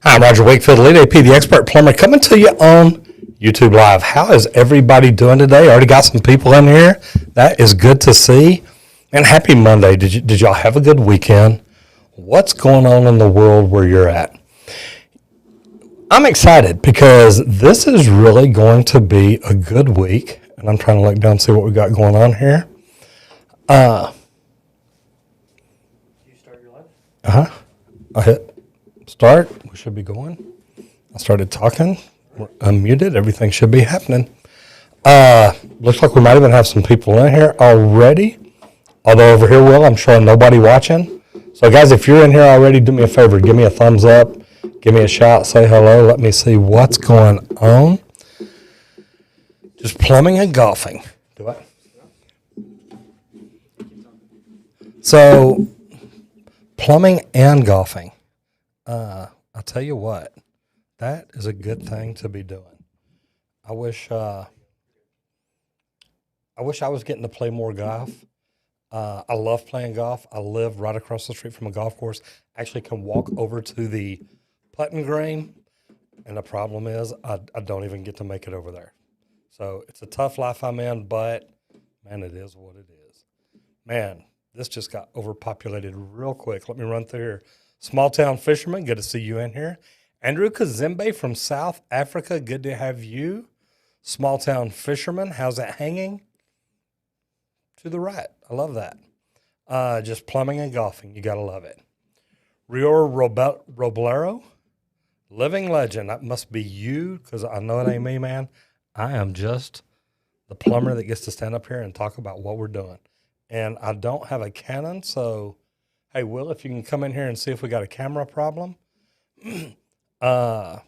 Hi, I'm Roger Wakefield, Lead AP, the expert plumber, coming to you on YouTube Live. How is everybody doing today? Already got some people in here. That is good to see. And happy Monday. Did y'all have a good weekend? What's going on in the world where you're at? I'm excited because this is really going to be a good week. And I'm trying to look down and see what we got going on here. Did you start your live? I hit start. We should be going. I started talking. We're unmuted. Everything should be happening. Looks like we might even have some people in here already. Although over here, Will, I'm showing nobody watching. So, guys, if you're in here already, do me a favor. Give me a thumbs up. Give me a shout. Say hello. Let me see what's going on. Just plumbing and golfing. Do I? So, plumbing and golfing. I'll tell you what. That is a good thing to be doing. I wish I was getting to play more golf. I love playing golf. I live right across the street from a golf course. Actually can walk over to the putting green, and the problem is I don't even get to make it over there. So it's a tough life I'm in, but, man, it is what it is. Man, this just got overpopulated real quick. Let me run through here. Small Town Fisherman, good to see you in here. Andrew Kazembe from South Africa, good to have you. Small Town Fisherman, how's it hanging? To the right. I love that. Just plumbing and golfing. You got to love it. Rior Roblero, living legend. That must be you because I know it ain't me, man. I am just the plumber that gets to stand up here and talk about what we're doing. And I don't have a Canon, so, hey, Will, if you can come in here and see if we got a camera problem. Let's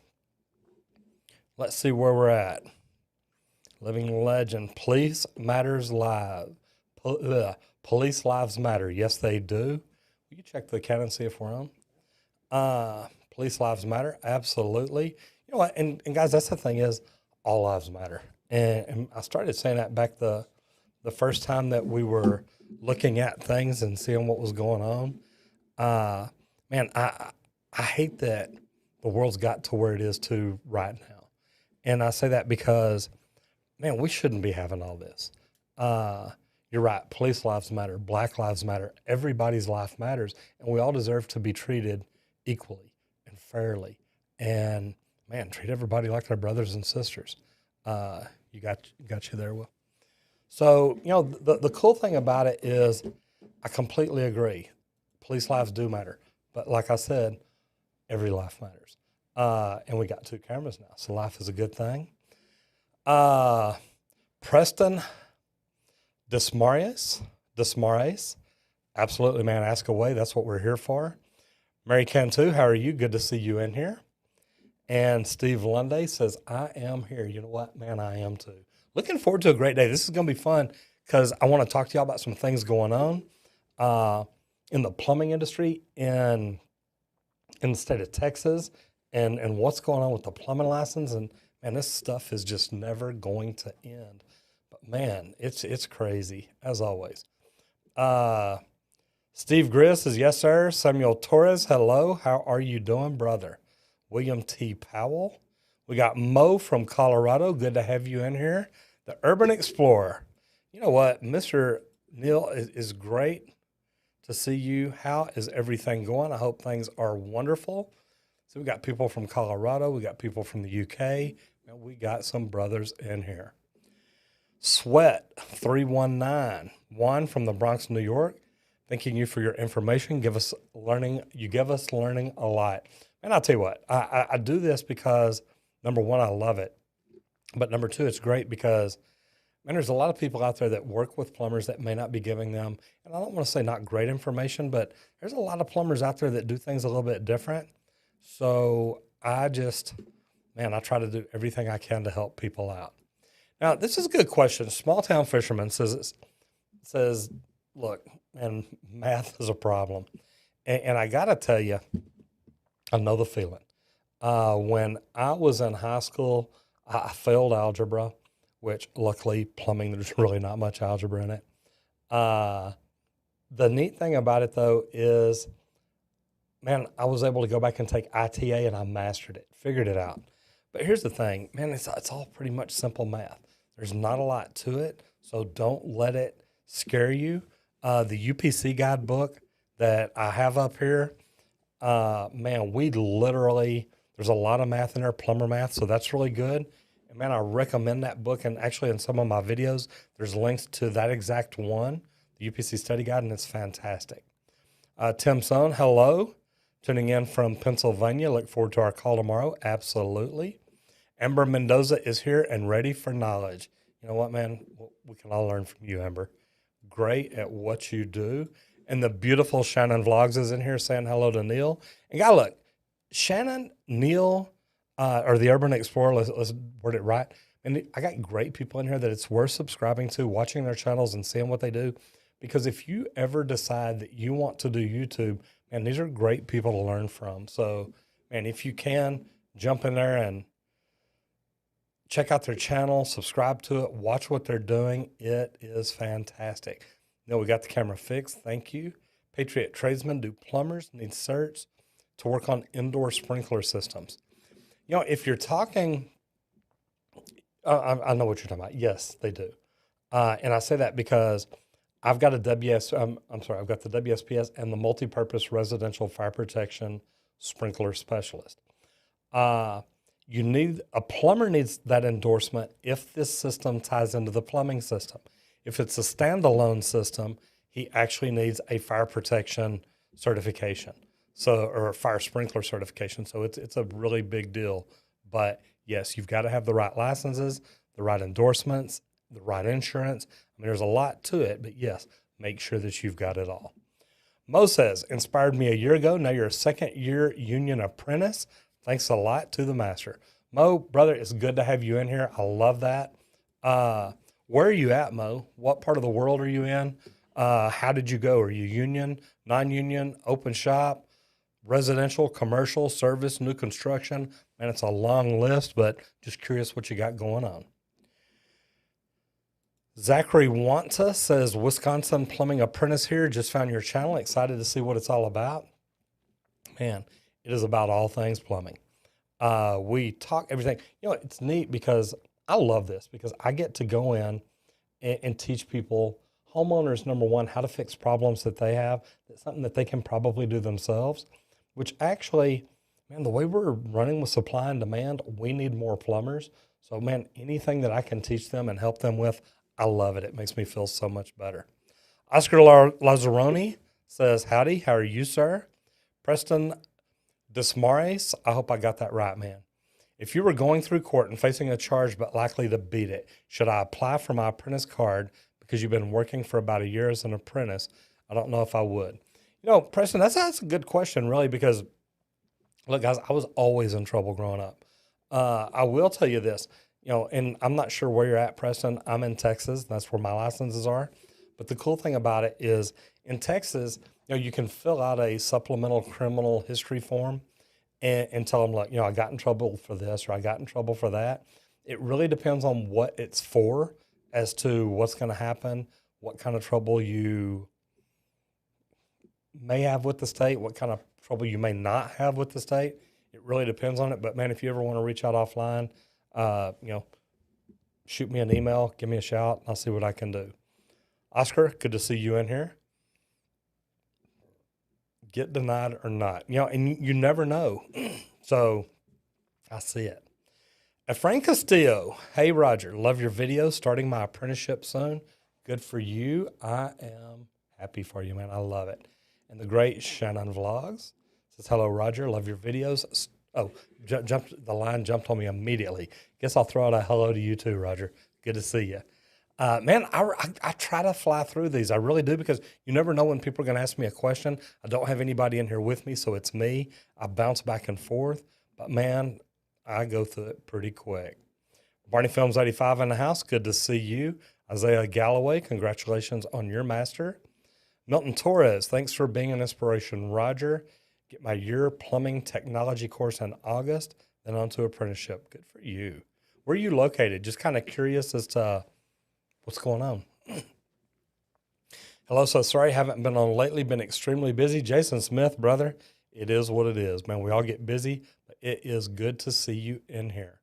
see where we're at. Living legend. Police matters live. Police lives matter. Yes, they do. Will you check the account and see if we're on? Police lives matter. Absolutely. You know what? And guys, that's the thing is all lives matter. And I started saying that back the first time that we were looking at things and seeing what was going on. Man, I hate that the world's got to where it is to right now. And I say that because, man, we shouldn't be having all this. You're right. Police lives matter. Black lives matter. Everybody's life matters. And we all deserve to be treated equally and fairly. And, man, treat everybody like their brothers and sisters. You got you there, Will. So, you know, the cool thing about it is I completely agree. Police lives do matter. But like I said, every life matters. And we got 2 cameras now, so life is a good thing. Preston Desmarais, absolutely, man, ask away. That's what we're here for. Mary Cantu, how are you? Good to see you in here. And Steve Lunday says, I am here. You know what, man, I am too. Looking forward to a great day. This is going to be fun because I want to talk to y'all about some things going on in the plumbing industry in the state of Texas and what's going on with the plumbing license. And, man, this stuff is just never going to end. But, man, it's crazy, as always. Steve Griss says, yes, sir. Samuel Torres, hello. How are you doing, brother? William T. Powell. We got Mo from Colorado. Good to have you in here. The Urban Explorer. You know what? Mr. Neil is great to see you. How is everything going? I hope things are wonderful. So we got people from Colorado. We got people from the UK. And we got some brothers in here. Sweat 319. Juan from the Bronx, New York. Thanking you for your information. You give us learning a lot. And I'll tell you what, I do this because, number one, I love it. But number two, it's great because, man, there's a lot of people out there that work with plumbers that may not be giving them, and I don't want to say not great information, but there's a lot of plumbers out there that do things a little bit different. So I try to do everything I can to help people out. Now, this is a good question. Small Town Fisherman says, look, man, math is a problem. And I got to tell you, I know the feeling. When I was in high school, I failed algebra, which luckily plumbing, there's really not much algebra in it. The neat thing about it, though, is man, I was able to go back and take ITA and I mastered it, figured it out. But here's the thing, man, it's all pretty much simple math. There's not a lot to it, so don't let it scare you. The UPC guidebook that I have up here, man, we literally, there's a lot of math in there, plumber math, so that's really good. And man, I recommend that book. And actually in some of my videos, there's links to that exact one, the UPC study guide, and it's fantastic. Tim Sohn, hello. Tuning in from Pennsylvania. Look forward to our call tomorrow. Absolutely. Amber Mendoza is here and ready for knowledge. You know what, man? We can all learn from you, Amber. Great at what you do. And the beautiful Shannon Vlogs is in here saying hello to Neil. And God, look, Shannon, Neil, or the Urban Explorer, let's word it right. And I got great people in here that it's worth subscribing to, watching their channels and seeing what they do. Because if you ever decide that you want to do YouTube, man, these are great people to learn from. So, man, if you can, jump in there and check out their channel, subscribe to it, watch what they're doing. It is fantastic. No, we got the camera fixed. Thank you. Patriot Tradesmen do plumbers, need certs to work on indoor sprinkler systems. You know, if you're talking, I know what you're talking about. Yes, they do. And I say that because I've got a I've got the WSPS and the Multipurpose Residential Fire Protection Sprinkler Specialist. A plumber needs that endorsement if this system ties into the plumbing system. If it's a standalone system, he actually needs a fire protection certification, or a fire sprinkler certification. So it's a really big deal. But yes, you've got to have the right licenses, the right endorsements, the right insurance. I mean, there's a lot to it, but yes, make sure that you've got it all. Mo says, inspired me a year ago. Now you're a second-year union apprentice. Thanks a lot to the master. Mo, brother, it's good to have you in here. I love that. Where are you at, Mo? What part of the world are you in? How did you go? Are you union, non-union, open shop, residential, commercial, service, new construction? Man, it's a long list, but just curious what you got going on. Zachary Wanta says, Wisconsin Plumbing Apprentice here. Just found your channel. Excited to see what it's all about. Man, it is about all things plumbing. We talk everything. You know, it's neat because I love this because I get to go in and teach people, homeowners, number one, how to fix problems that they have. That's something that they can probably do themselves, which actually, man, the way we're running with supply and demand, we need more plumbers. So, man, anything that I can teach them and help them with, I love it. It makes me feel so much better. Oscar Lazzaroni says, howdy, how are you, sir? Preston Desmares, I hope I got that right, man. If you were going through court and facing a charge but likely to beat it, should I apply for my apprentice card because you've been working for about a year as an apprentice? I don't know if I would. You know, Preston, that's a good question, really, because, look, guys, I was always in trouble growing up. I will tell you this, you know, and I'm not sure where you're at, Preston. I'm in Texas. That's where my licenses are. But the cool thing about it is in Texas, you know, you can fill out a supplemental criminal history form and tell them, like, you know, I got in trouble for this or I got in trouble for that. It really depends on what it's for as to what's going to happen, what kind of trouble you may have with the state, what kind of trouble you may not have with the state. It really depends on it. But, man, if you ever want to reach out offline, you know, shoot me an email, give me a shout, and I'll see what I can do. Oscar, good to see you in here. Get denied or not, you know, and you never know. So I see it. Efrain Castillo, hey, Roger, love your videos. Starting my apprenticeship soon. Good for you. I am happy for you, man. I love it. And the great Shannon Vlogs says, hello, Roger, love your videos. Oh, the line jumped on me immediately. Guess I'll throw out a hello to you too, Roger. Good to see you. Man, I try to fly through these. I really do, because you never know when people are going to ask me a question. I don't have anybody in here with me, so it's me. I bounce back and forth. But, man, I go through it pretty quick. Barney Films 85 in the house. Good to see you. Isaiah Galloway, congratulations on your master. Milton Torres, thanks for being an inspiration. Roger, get my year plumbing technology course in August, then on to apprenticeship. Good for you. Where are you located? Just kind of curious as to what's going on. Hello, so sorry, haven't been on lately, been extremely busy. Jason Smith, brother, It is what it is, man. We all get busy, but it is good to see you in here.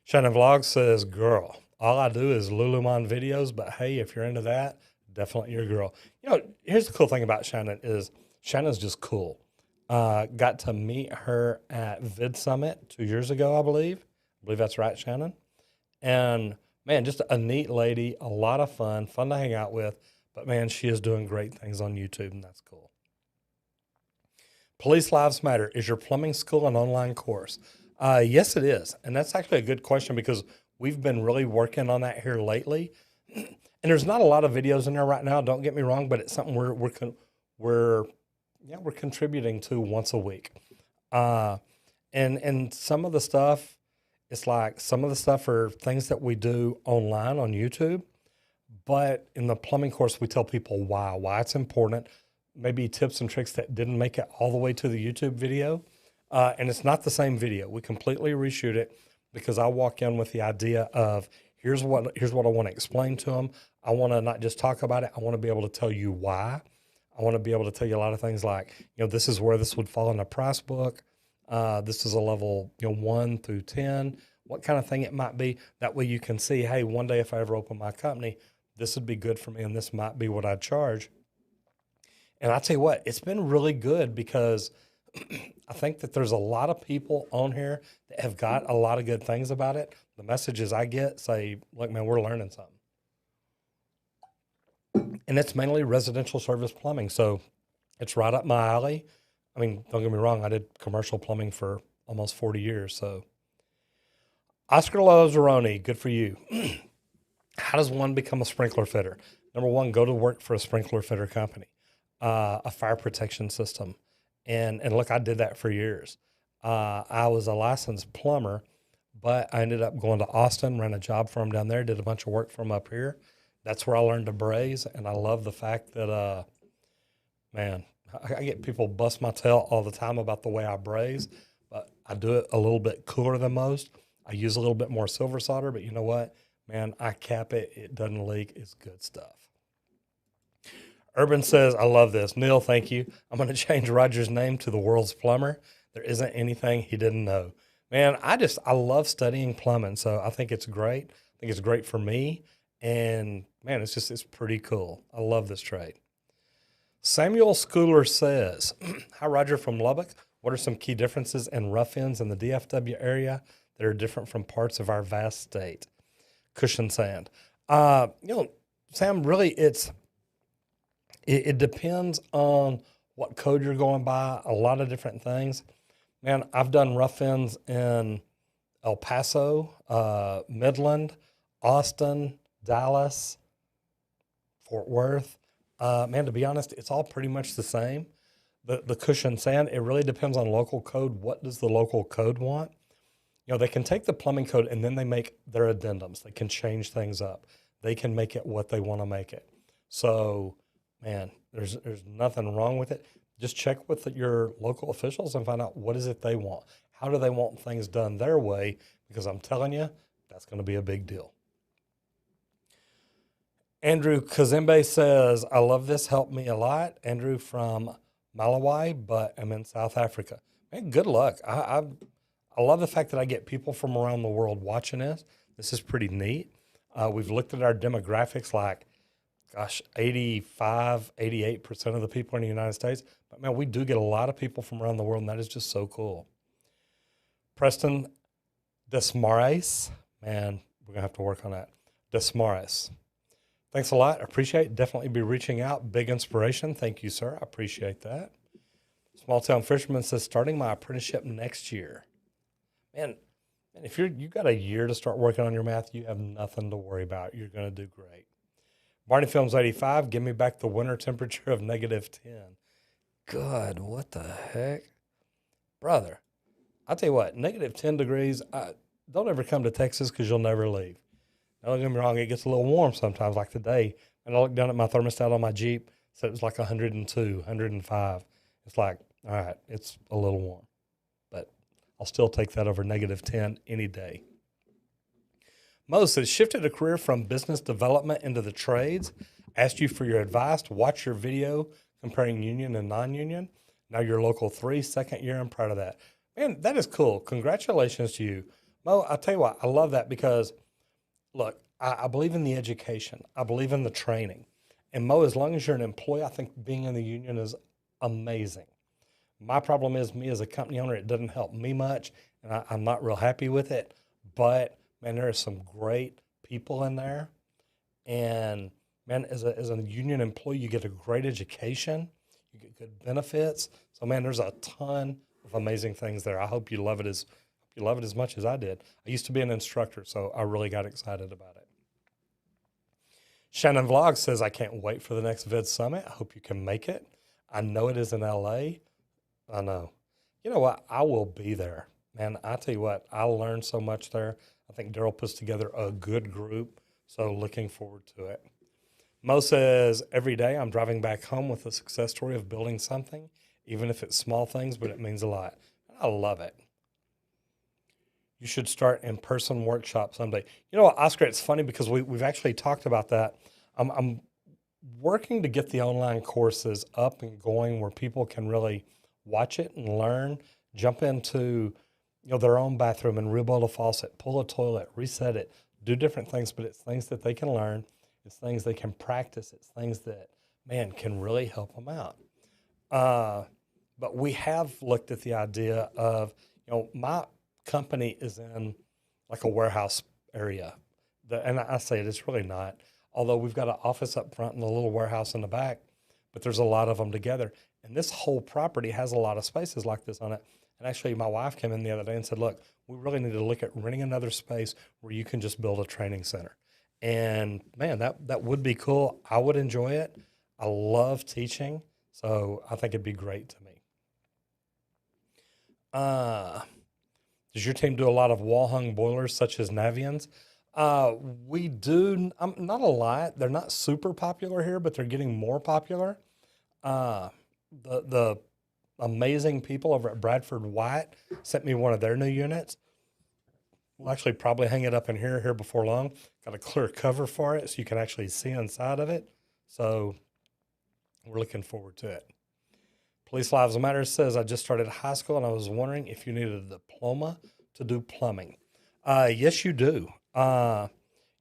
Shannon Vlog says, girl, all I do is Lululemon videos, but hey, if you're into that, definitely your girl. You know, here's the cool thing about Shannon is Shannon's just cool. Got to meet her at Vid Summit 2 years ago, I believe. I believe that's right, Shannon. And man, just a neat lady, a lot of fun to hang out with. But man, she is doing great things on YouTube, and that's cool. Police Lives Matter. Is your plumbing school an online course? Yes, it is. And that's actually a good question because we've been really working on that here lately. And there's not a lot of videos in there right now, don't get me wrong, but it's something we're contributing to once a week. And some of the stuff, it's like some of the stuff are things that we do online on YouTube, but in the plumbing course, we tell people why it's important, maybe tips and tricks that didn't make it all the way to the YouTube video. And it's not the same video. We completely reshoot it because I walk in with the idea of here's what I want to explain to them. I want to not just talk about it. I want to be able to tell you why. I want to be able to tell you a lot of things like, this is where this would fall in a price book. This is a level, 1 through 10, what kind of thing it might be. That way you can see, hey, one day if I ever open my company, this would be good for me and this might be what I charge. And I tell you what, it's been really good because I think that there's a lot of people on here that have got a lot of good things about it. The messages I get say, look, man, we're learning something. And it's mainly residential service plumbing. So it's right up my alley. I mean, don't get me wrong, I did commercial plumbing for almost 40 years. So Oscar Lazzaroni, good for you. How does one become a sprinkler fitter? Number one, go to work for a sprinkler fitter company, a fire protection system. And look, I did that for years. I was a licensed plumber, but I ended up going to Austin, ran a job for him down there, did a bunch of work for him up here. That's where I learned to braze. And I love the fact that, man, I get people bust my tail all the time about the way I braze, but I do it a little bit cooler than most. I use a little bit more silver solder, but you know what? Man, I cap it. It doesn't leak. It's good stuff. Urban says, I love this. Neil, thank you. I'm going to change Roger's name to the world's plumber. There isn't anything he didn't know. Man, I love studying plumbing, so I think it's great. I think it's great for me. And man, it's pretty cool. I love this trade. Samuel Schooler says, hi, Roger from Lubbock. What are some key differences in rough ends in the DFW area that are different from parts of our vast state? Cushion sand. Sam, really, it depends on what code you're going by, a lot of different things. Man, I've done rough ends in El Paso, Midland, Austin, Dallas, Fort Worth. Man, to be honest, it's all pretty much the same. The cushion sand, it really depends on local code. What does the local code want? They can take the plumbing code and then they make their addendums. They can change things up. They can make it what they want to make it. So, man, there's nothing wrong with it. Just check with your local officials and find out what is it they want. How do they want things done their way? Because I'm telling you, that's going to be a big deal. Andrew Kazembe says, I love this, helped me a lot. Andrew from Malawi, but I'm in South Africa. Man, good luck. I love the fact that I get people from around the world watching this. This is pretty neat. We've looked at our demographics like, 85, 88% of the people in the United States. But man, we do get a lot of people from around the world, and that is just so cool. Preston Desmarais, man, we're going to have to work on that. Desmarais. Thanks a lot. I appreciate it. Definitely be reaching out. Big inspiration. Thank you, sir. I appreciate that. Small Town Fisherman says, starting my apprenticeship next year. Man, if you got a year to start working on your math, you have nothing to worry about. You're going to do great. Barney Films 85, give me back the winter temperature of -10. Good, what the heck? Brother, I'll tell you what, -10 degrees, don't ever come to Texas because you'll never leave. Now, don't get me wrong, it gets a little warm sometimes, like today. And I looked down at my thermostat on my Jeep, said it was like 102, 105. It's like, all right, it's a little warm. But I'll still take that over -10 any day. Mo says, shifted a career from business development into the trades. Asked you for your advice to watch your video comparing union and non-union. Now you're local 3, second year. I'm proud of that. Man, that is cool. Congratulations to you. Mo, I'll tell you what, I love that because, look, I believe in the education. I believe in the training. And Mo, as long as you're an employee, I think being in the union is amazing. My problem is me as a company owner, it doesn't help me much, and I'm not real happy with it. But, man, there are some great people in there. And, man, as a union employee, you get a great education. You get good benefits. So, man, there's a ton of amazing things there. I hope you love it as much as I did. I used to be an instructor, so I really got excited about it. Shannon Vlog says, I can't wait for the next Vid Summit. I hope you can make it. I know it is in LA. I know. You know what? I will be there. Man, I tell you what, I learned so much there. I think Daryl puts together a good group, so looking forward to it. Mo says, every day I'm driving back home with a success story of building something, even if it's small things, but it means a lot. I love it. You should start in-person workshop someday. You know what, Oscar, it's funny because we've actually talked about that. I'm working to get the online courses up and going where people can really watch it and learn, jump into their own bathroom and rebuild a faucet, pull a toilet, reset it, do different things, but it's things that they can learn. It's things they can practice. It's things that, man, can really help them out. But we have looked at the idea of, my company is in like a warehouse area. And I say it's really not. Although we've got an office up front and a little warehouse in the back, but there's a lot of them together. And this whole property has a lot of spaces like this on it. And actually, my wife came in the other day and said, look, we really need to look at renting another space where you can just build a training center. And, man, that would be cool. I would enjoy it. I love teaching, so I think it'd be great to me. Does your team do a lot of wall-hung boilers such as Navians? We do, not a lot. They're not super popular here, but they're getting more popular. The amazing people over at Bradford White sent me one of their new units. We'll actually probably hang it up in here before long. Got a clear cover for it so you can actually see inside of it. So we're looking forward to it. Police Lives Matter says, I just started high school and I was wondering if you needed a diploma to do plumbing. Yes, you do. And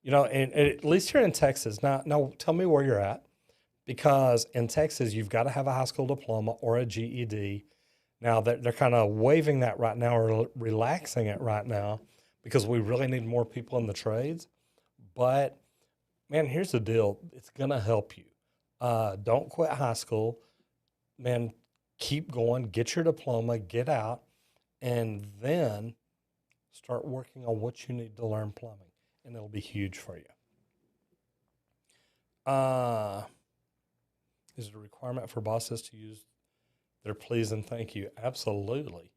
at least here in Texas. Now tell me where you're at, because in Texas, you've got to have a high school diploma or a GED. Now they're kind of waiving that right now or relaxing it right now because we really need more people in the trades. But, man, here's the deal. It's going to help you. Don't quit high school. Man, keep going, get your diploma, get out, and then start working on what you need to learn plumbing, and it'll be huge for you. Is it a requirement for bosses to use their please and thank you? Absolutely.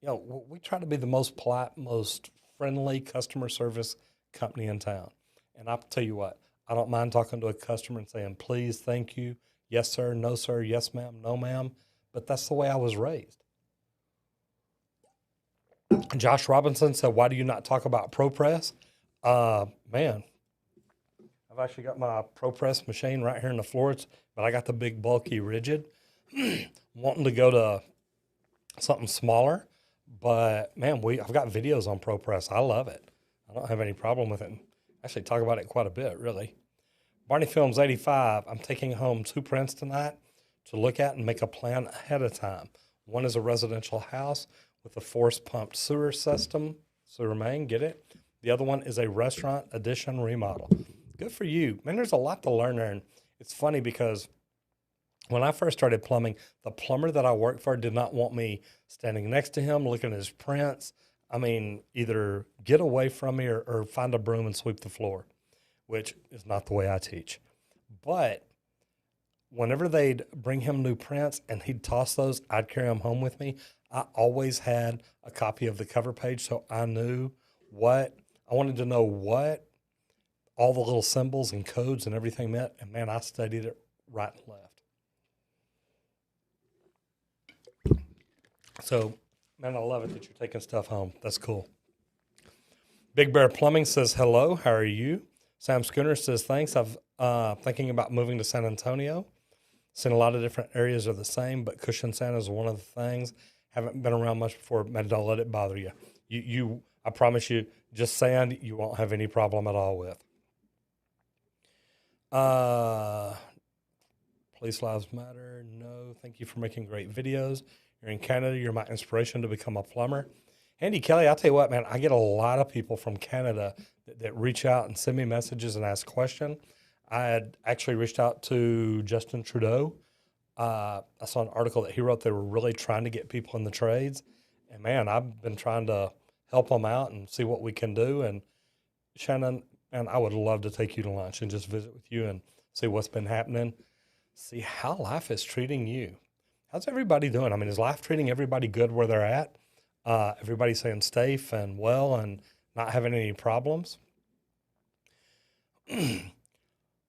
We try to be the most polite, most friendly customer service company in town. And I'll tell you what, I don't mind talking to a customer and saying, please, thank you, yes, sir, no, sir, yes, ma'am, no, ma'am. But that's the way I was raised. Josh Robinson said, why do you not talk about ProPress? Man, I've actually got my ProPress machine right here in the floor, but I got the big, bulky, rigid. Wanting to go to something smaller, but, man, I've got videos on ProPress. I love it. I don't have any problem with it. Actually, talk about it quite a bit, really. Barney Films 85, I'm taking home 2 prints tonight to look at and make a plan ahead of time. One is a residential house with a force-pumped sewer system, sewer main, get it? The other one is a restaurant addition remodel. Good for you. Man, there's a lot to learn there. And it's funny because when I first started plumbing, the plumber that I worked for did not want me standing next to him, looking at his prints. I mean, either get away from me or find a broom and sweep the floor, which is not the way I teach. But whenever they'd bring him new prints and he'd toss those, I'd carry them home with me. I always had a copy of the cover page, so I wanted to know what all the little symbols and codes and everything meant. And, man, I studied it right and left. So, man, I love it that you're taking stuff home. That's cool. Big Bear Plumbing says, hello, how are you? Sam Schooner says, thanks. I'm thinking about moving to San Antonio. Seen a lot of different areas are the same, but cushion sand is one of the things. Haven't been around much before, man, don't let it bother you. I promise you, just sand, you won't have any problem at all with. Police Lives Matter. No, thank you for making great videos. You're in Canada. You're my inspiration to become a plumber. Andy Kelly, I'll tell you what, man, I get a lot of people from Canada that reach out and send me messages and ask questions. I had actually reached out to Justin Trudeau. I saw an article that he wrote. They were really trying to get people in the trades. And, man, I've been trying to help them out and see what we can do. And, Shannon, man, I would love to take you to lunch and just visit with you and see what's been happening, see how life is treating you. How's everybody doing? I mean, is life treating everybody good where they're at? Everybody staying safe and well and not having any problems?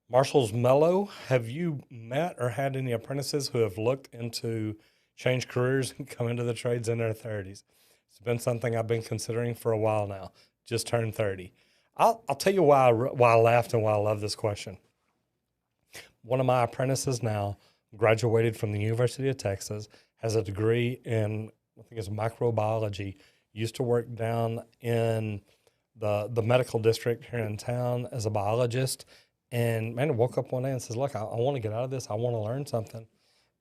Marshall's Mellow, have you met or had any apprentices who have looked into change careers and come into the trades in their 30s? It's been something I've been considering for a while now. Just turned 30. I'll tell you why I laughed and why I love this question. One of my apprentices now graduated from the University of Texas, has a degree in, I think it's microbiology, used to work down in the medical district here in town as a biologist. And, man, I woke up one day and says, look, I want to get out of this. I want to learn something.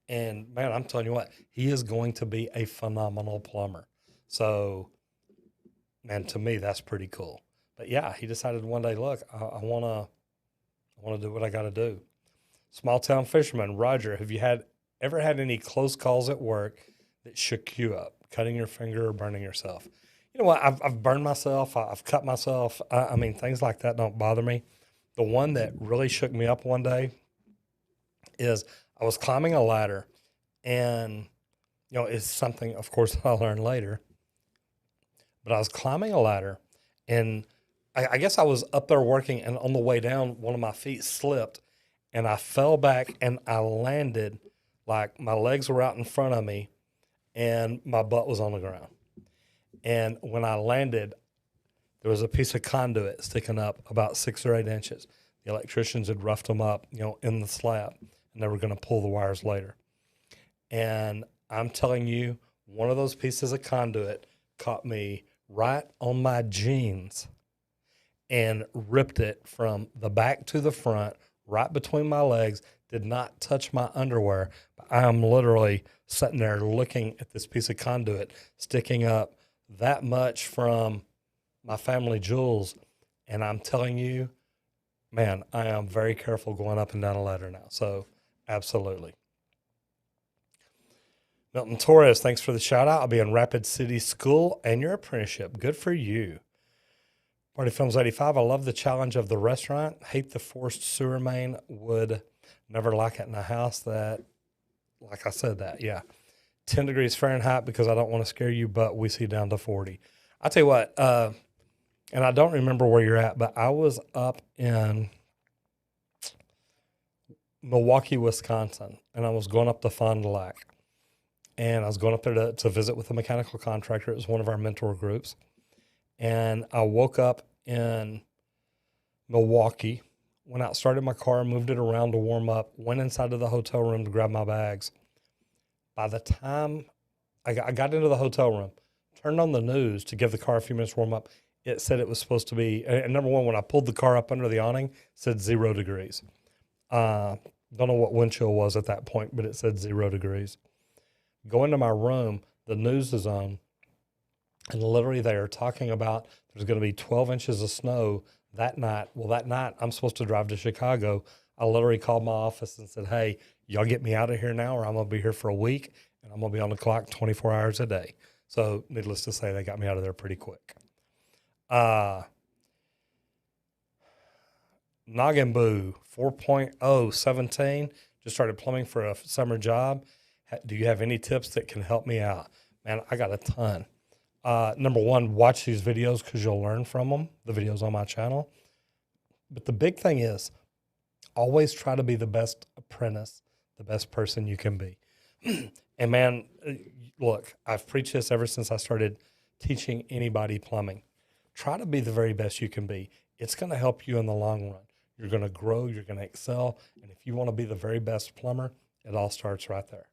And, man, I'm telling you what, he is going to be a phenomenal plumber. So, man, to me, that's pretty cool. But, yeah, he decided one day, look, I want to do what I got to do. Small town fisherman, Roger, have you ever had any close calls at work that shook you up, cutting your finger or burning yourself? You know what? I've burned myself. I've cut myself. I mean, things like that don't bother me. The one that really shook me up one day is I was climbing a ladder, and, you know, it's something, of course, I'll learn later. But I was climbing a ladder, and I guess I was up there working, and on the way down, one of my feet slipped, and I fell back, and I landed like my legs were out in front of me, and my butt was on the ground. And when I landed, there was a piece of conduit sticking up about 6 or 8 inches. The electricians had roughed them up, you know, in the slab, and they were going to pull the wires later. And I'm telling you, one of those pieces of conduit caught me right on my jeans and ripped it from the back to the front, right between my legs, did not touch my underwear. But I am literally sitting there looking at this piece of conduit sticking up that much from my family jewels, and I'm telling you, man, I am very careful going up and down a ladder now. So, absolutely. Milton Torres, thanks for the shout out. I'll be in Rapid City School and your apprenticeship. Good for you. Party Films 85, I love the challenge of the restaurant. Hate the forced sewer main. Would never like it in a house that, like I said that, yeah. 10 degrees Fahrenheit because I don't want to scare you, but we see down to 40. I'll tell you what, and I don't remember where you're at, but I was up in Milwaukee, Wisconsin, and I was going up to Fond du Lac. And I was going up there to visit with a mechanical contractor. It was one of our mentor groups. And I woke up in Milwaukee, went out, started my car, moved it around to warm up, went inside to the hotel room to grab my bags. By the time I got into the hotel room, turned on the news to give the car a few minutes warm up, it said it was supposed to be, and number one, when I pulled the car up under the awning, it said 0 degrees. Don't know what wind chill was at that point, but it said 0 degrees. Go into my room, the news is on, and literally they are talking about there's going to be 12 inches of snow that night. Well, that night I'm supposed to drive to Chicago. I literally called my office and said, hey, y'all get me out of here now or I'm going to be here for a week and I'm going to be on the clock 24 hours a day. So needless to say, they got me out of there pretty quick. Noggin 4.0 17, just started plumbing for a summer job. Do you have any tips that can help me out? Man, I got a ton. Number one, watch these videos because you'll learn from them, the videos on my channel. But the big thing is always try to be the best apprentice, the best person you can be. And man, look, I've preached this ever since I started teaching anybody plumbing. Try to be the very best you can be. It's going to help you in the long run. You're going to grow, you're going to excel. And if you want to be the very best plumber, It all starts right there.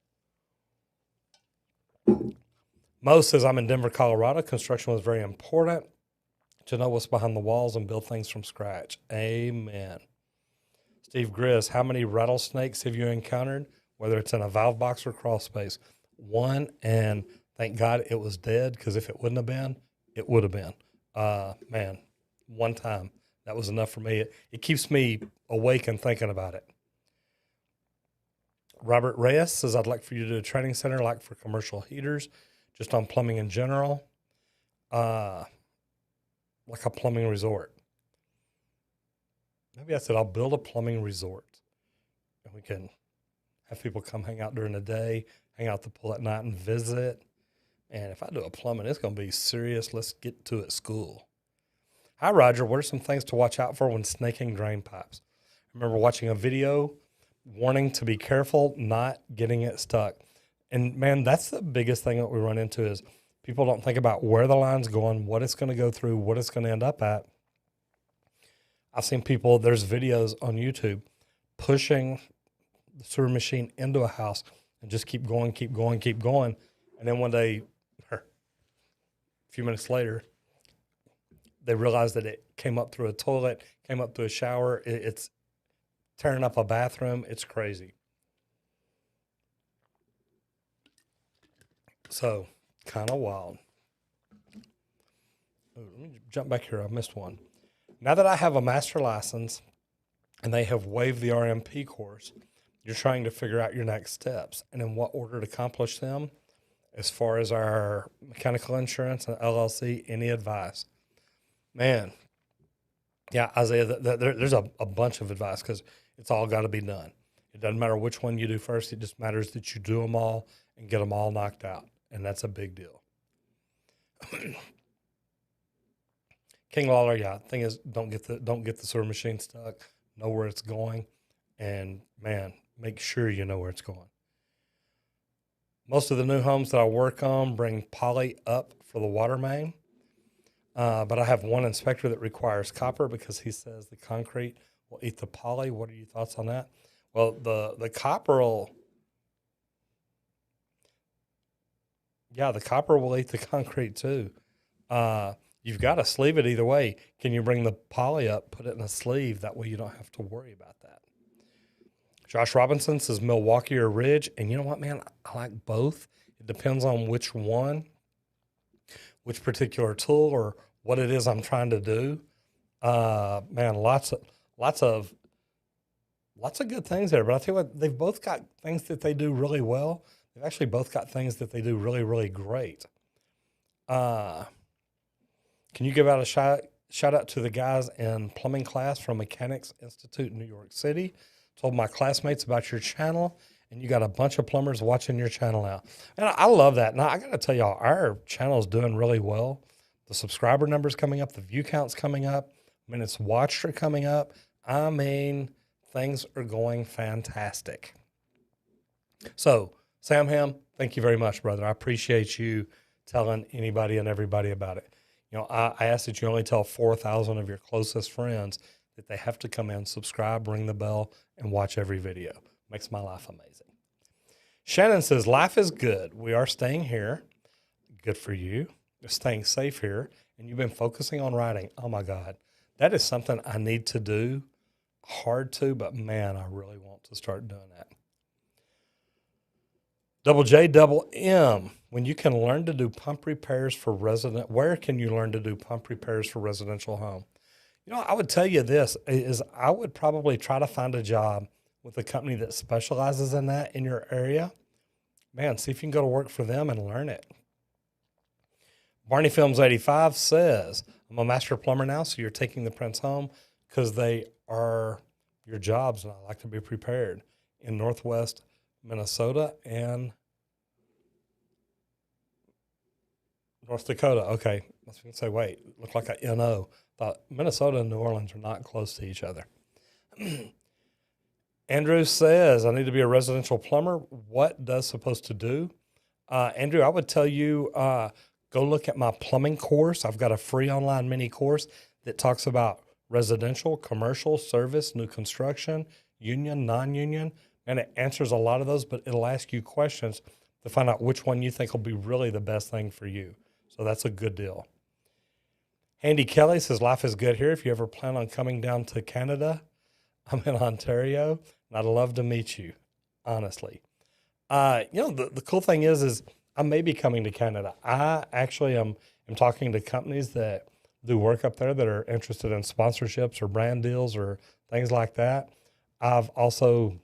Mo says, I'm in Denver, Colorado. Construction was very important to know what's behind the walls and build things from scratch. Amen. Steve Grizz, how many rattlesnakes have you encountered, whether it's in a valve box or crawl space? One, and thank God it was dead, because if it wouldn't have been, it would have been. Man, one time, that was enough for me. It keeps me awake and thinking about it. Robert Reyes says, I'd like for you to do a training center like for commercial heaters, just on plumbing in general, like a plumbing resort. Maybe I said I'll build a plumbing resort, and we can have people come hang out during the day, hang out at the pool at night, and visit. And if I do a plumbing, it's going to be serious. Let's get to it school. Hi, Roger. What are some things to watch out for when snaking drain pipes? I remember watching a video warning to be careful not getting it stuck. And, man, that's the biggest thing that we run into is people don't think about where the line's going, what it's going to go through, what it's going to end up at. I've seen people, there's videos on YouTube pushing the sewer machine into a house and just keep going. And then one day, a few minutes later, they realize that it came up through a toilet, came up through a shower. It's tearing up a bathroom. It's crazy. So, kind of wild. Ooh, let me jump back here. I missed one. Now that I have a master license and they have waived the RMP course, you're trying to figure out your next steps and in what order to accomplish them. As far as our mechanical insurance and LLC, any advice? Man, yeah, Isaiah, there's a bunch of advice because it's all got to be done. It doesn't matter which one you do first. It just matters that you do them all and get them all knocked out, and that's a big deal. King Lawler, yeah, thing is, don't get the sewer machine stuck. Know where it's going, and man, make sure you know where it's going. Most of the new homes that I work on bring poly up for the water main, but I have one inspector that requires copper because he says the concrete will eat the poly. What are your thoughts on that? Well, the copper will, yeah, the copper will eat the concrete too. You've got to sleeve it either way. Can you bring the poly up, put it in a sleeve? That way you don't have to worry about that. Josh Robinson says Milwaukee or Ridge. And you know what, man? I like both. It depends on which one, which particular tool or what it is I'm trying to do. Man, lots of good things there. But I'll tell you what, they've both got things that they do really well. They've actually both got things that they do really, really great. Can you give out a shout out to the guys in plumbing class from Mechanics Institute in New York City? Told my classmates about your channel, and you got a bunch of plumbers watching your channel now. And I love that. Now, I got to tell y'all, our channel is doing really well. The subscriber numbers coming up, the view counts coming up, minutes watched are coming up. I mean, things are going fantastic. So, Sam Ham, thank you very much, brother. I appreciate you telling anybody and everybody about it. You know, I ask that you only tell 4,000 of your closest friends that they have to come in, subscribe, ring the bell, and watch every video. Makes my life amazing. Shannon says, life is good. We are staying here. Good for you. You're staying safe here. And you've been focusing on writing. Oh, my God. That is something I need to do. Hard to, but, man, I really want to start doing that. Double J, double M. When you can learn to do pump repairs for where can you learn to do pump repairs for residential home? You know, I would tell you this, is I would probably try to find a job with a company that specializes in that in your area. Man, see if you can go to work for them and learn it. Barney Films 85 says, I'm a master plumber now, so you're taking the prints home because they are your jobs, and I like to be prepared in Northwest Minnesota and North Dakota. Okay, I was going to say, wait, looked like a NO. Thought Minnesota and New Orleans are not close to each other. Andrew says, I need to be a residential plumber. What does supposed to do? Andrew, I would tell you, go look at my plumbing course. I've got a free online mini course that talks about residential, commercial, service, new construction, union, non-union. and it answers a lot of those, but it'll ask you questions to find out which one you think will be really the best thing for you. So that's a good deal. Handy Kelly says, life is good here. If you ever plan on coming down to Canada, I'm in Ontario, and I'd love to meet you, honestly. The cool thing is I may be coming to Canada. I actually am talking to companies that do work up there that are interested in sponsorships or brand deals or things like that. I've also,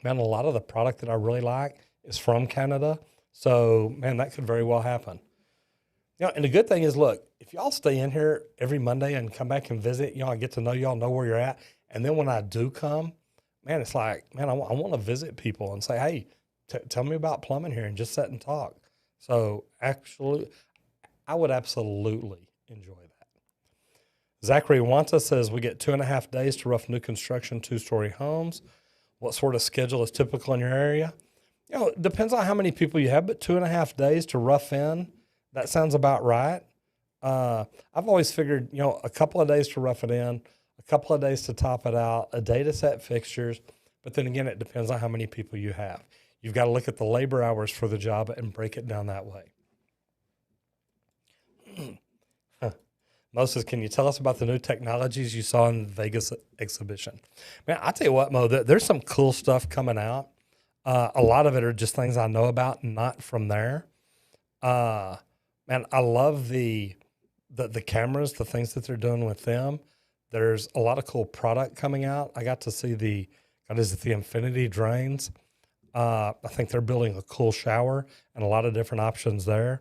man, a lot of the product that I really like is from Canada. So, man, that could very well happen. And the good thing is, look, if y'all stay in here every Monday and come back and visit, I get to know y'all, know where you're at. And then when I do come, man, it's like, man, I want to visit people and say, hey, tell me about plumbing here and just sit and talk. So actually, I would absolutely enjoy that. Zachary Wanta says, we get 2.5 days to rough new construction 2-story homes. What sort of schedule is typical in your area? It depends on how many people you have, but 2.5 days to rough in, that sounds about right. I've always figured, a couple of days to rough it in, a couple of days to top it out, a day to set fixtures. But then again, it depends on how many people you have. You've got to look at the labor hours for the job and break it down that way. Moses, can you tell us about the new technologies you saw in the Vegas exhibition? Man, I tell you what, Mo, there's some cool stuff coming out. A lot of it are just things I know about, not from there. Man, I love the cameras, the things that they're doing with them. There's a lot of cool product coming out. I got to see the infinity drains. I think they're building a cool shower and a lot of different options there.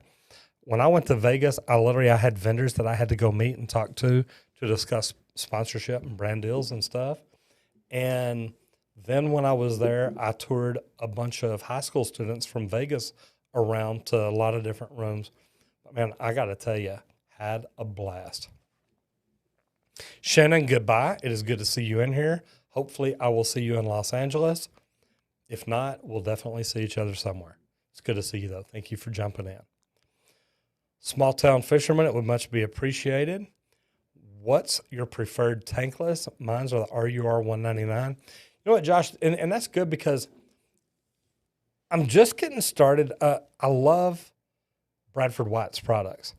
When I went to Vegas, I had vendors that I had to go meet and talk to discuss sponsorship and brand deals and stuff. And then when I was there, I toured a bunch of high school students from Vegas around to a lot of different rooms. But man, I got to tell you, had a blast. Shannon, goodbye. It is good to see you in here. Hopefully I will see you in Los Angeles. If not, we'll definitely see each other somewhere. It's good to see you, though. Thank you for jumping in. Small town fisherman, it would much be appreciated. What's your preferred tankless? Mine's are the RUR 199. You know what, Josh? And that's good because I'm just getting started. I love Bradford White's products.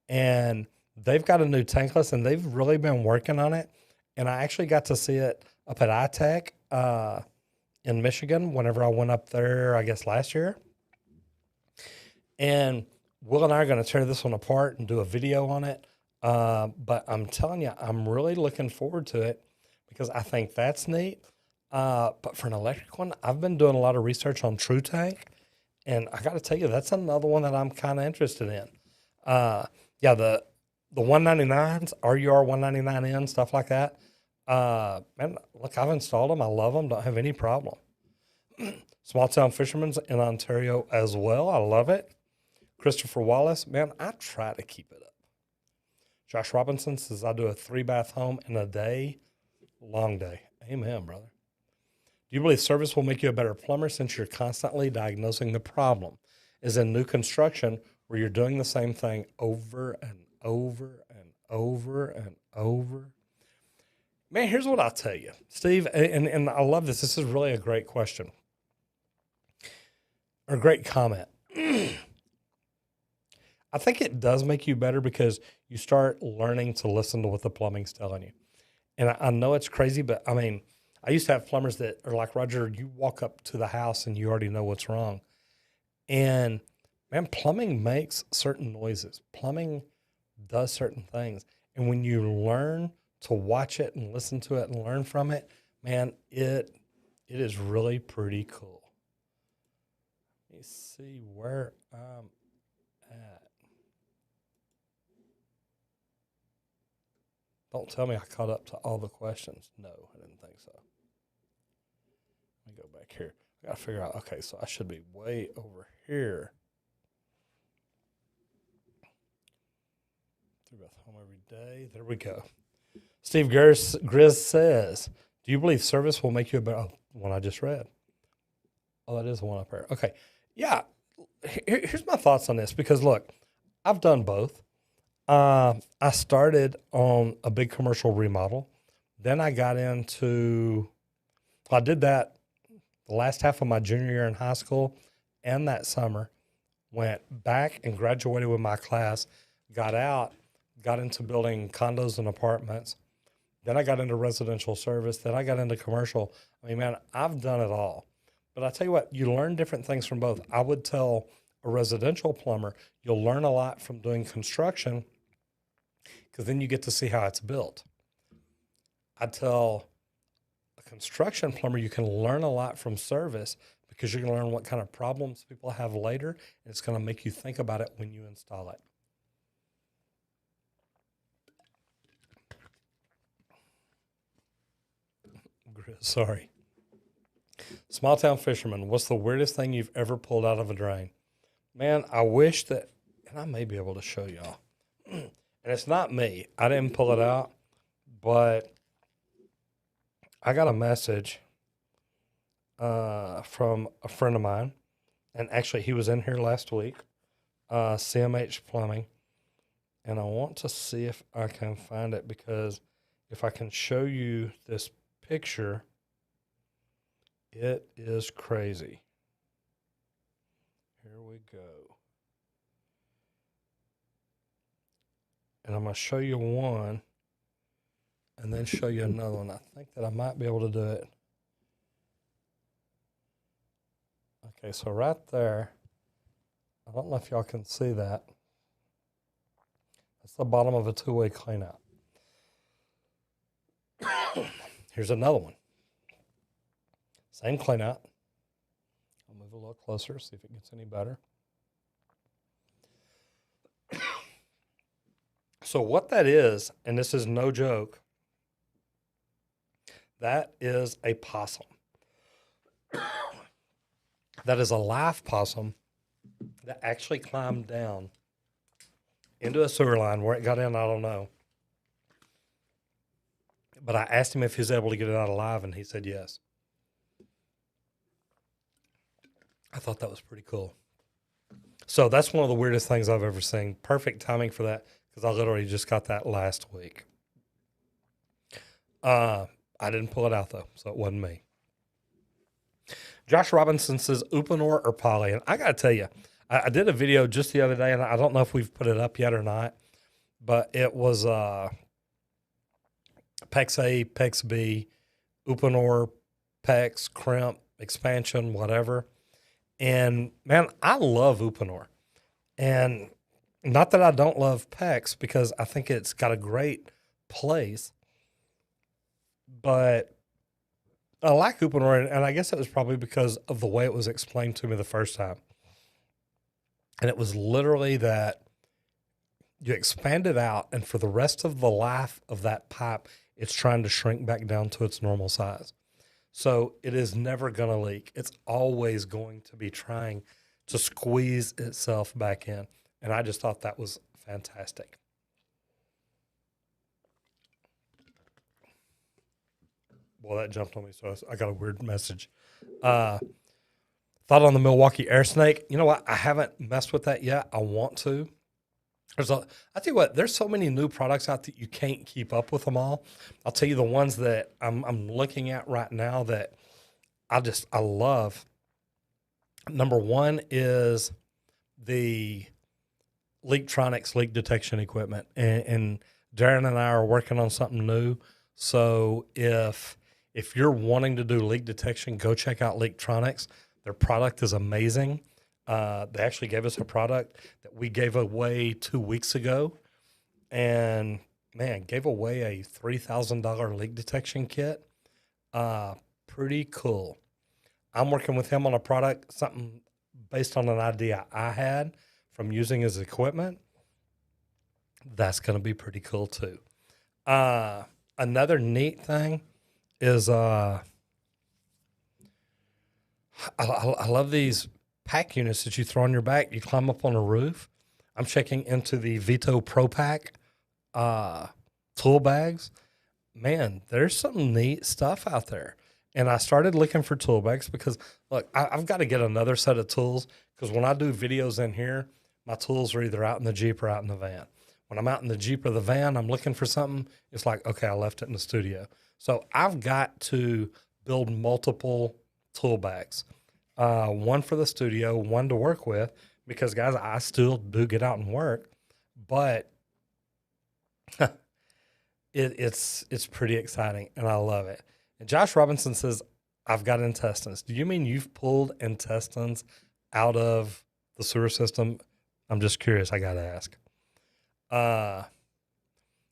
And they've got a new tankless, and they've really been working on it. And I actually got to see it up at iTech in Michigan whenever I went up there, I guess, last year. And Will and I are going to tear this one apart and do a video on it. But I'm telling you, I'm really looking forward to it because I think that's neat. But for an electric one, I've been doing a lot of research on True Tank, and I got to tell you, that's another one that I'm kind of interested in. The 199s, RUR 199N, stuff like that. Man, look, I've installed them. I love them. Don't have any problem. Small town fishermen's in Ontario as well. I love it. Christopher Wallace, man, I try to keep it up. Josh Robinson says, I do a 3-bath home in a day. Long day. Amen, brother. Do you believe service will make you a better plumber since you're constantly diagnosing the problem? Is in new construction where you're doing the same thing over and over and over and over. Man, here's what I'll tell you, Steve, and I love this. This is really a great question or a great comment. I think it does make you better because you start learning to listen to what the plumbing's telling you. And I know it's crazy, but I mean, I used to have plumbers that are like, Roger, you walk up to the house and you already know what's wrong. And man, plumbing makes certain noises. Plumbing does certain things. And when you learn to watch it and listen to it and learn from it, man, it is really pretty cool. Let me see where I'm at. Don't tell me I caught up to all the questions. No, I didn't think so. Let me go back here. I got to figure out, okay, so I should be way over here. 3-bath home every day. There we go. Steve Grizz says, do you believe service will make you a better, one I just read. Oh, that is the one up there. Okay. Yeah. Here's my thoughts on this because, look, I've done both. I started on a big commercial remodel. Then I got into, I did that the last half of my junior year in high school and that summer, went back and graduated with my class, got out, got into building condos and apartments. Then I got into residential service. Then I got into commercial. I mean, man, I've done it all. But I tell you what, you learn different things from both. I would tell a residential plumber, you'll learn a lot from doing construction because then you get to see how it's built. I tell a construction plumber, you can learn a lot from service because you're going to learn what kind of problems people have later, and it's going to make you think about it when you install it. Sorry. Small town fisherman, what's the weirdest thing you've ever pulled out of a drain? Man, I wish that, and I may be able to show y'all. And it's not me. I didn't pull it out, but I got a message from a friend of mine, and actually he was in here last week, CMH Plumbing, and I want to see if I can find it, because if I can show you this picture, it is crazy. Here we go. And I'm going to show you one and then show you another one. I think that I might be able to do it. Okay, so right there, I don't know if y'all can see that. That's the bottom of a two-way cleanout. Here's another one. Same cleanout. I'll move a little closer, see if it gets any better. So what that is, and this is no joke, that is a possum. That is a live possum that actually climbed down into a sewer line. Where it got in, I don't know. But I asked him if he was able to get it out alive, and he said yes. I thought that was pretty cool. So that's one of the weirdest things I've ever seen. Perfect timing for that, because I literally just got that last week. I didn't pull it out, though, so it wasn't me. Josh Robinson says, Uponor or poly? And I got to tell you, I did a video just the other day, and I don't know if we've put it up yet or not, but it was PEX A, PEX B, Uponor, PEX, crimp, expansion, whatever. And, man, I love Uponor. And not that I don't love PEX, because I think it's got a great place, but I like Uponor, and I guess it was probably because of the way it was explained to me the first time. And it was literally that you expand it out, and for the rest of the life of that pipe, it's trying to shrink back down to its normal size. So it is never going to leak. It's always going to be trying to squeeze itself back in. And I just thought that was fantastic. Well, that jumped on me, so I got a weird message. Thought on the Milwaukee Air Snake. You know what? I haven't messed with that yet. I want to. I tell you what, there's so many new products out that you can't keep up with them all. I'll tell you the ones that I'm looking at right now that I love. Number one is the Leaktronics leak detection equipment. And Darren and I are working on something new. So if you're wanting to do leak detection, go check out Leaktronics. Their product is amazing. They actually gave us a product that we gave away 2 weeks ago, and man, gave away a $3,000 leak detection kit. Pretty cool. I'm working with him on a product, something based on an idea I had from using his equipment. That's going to be pretty cool too. Another neat thing is I love these pack units that you throw on your back. You climb up on a roof. I'm checking into the Vito Pro Pack tool bags. Man, there's some neat stuff out there. And I started looking for tool bags because, look, I've got to get another set of tools, because when I do videos in here, my tools are either out in the Jeep or out in the van. When I'm out in the Jeep or the van, I'm looking for something. It's like, okay, I left it in the studio. So I've got to build multiple tool bags. One for the studio, one to work with, because guys, I still do get out and work, but it's pretty exciting and I love it. And Josh Robinson says, I've got intestines. Do you mean you've pulled intestines out of the sewer system? I'm just curious. I got to ask.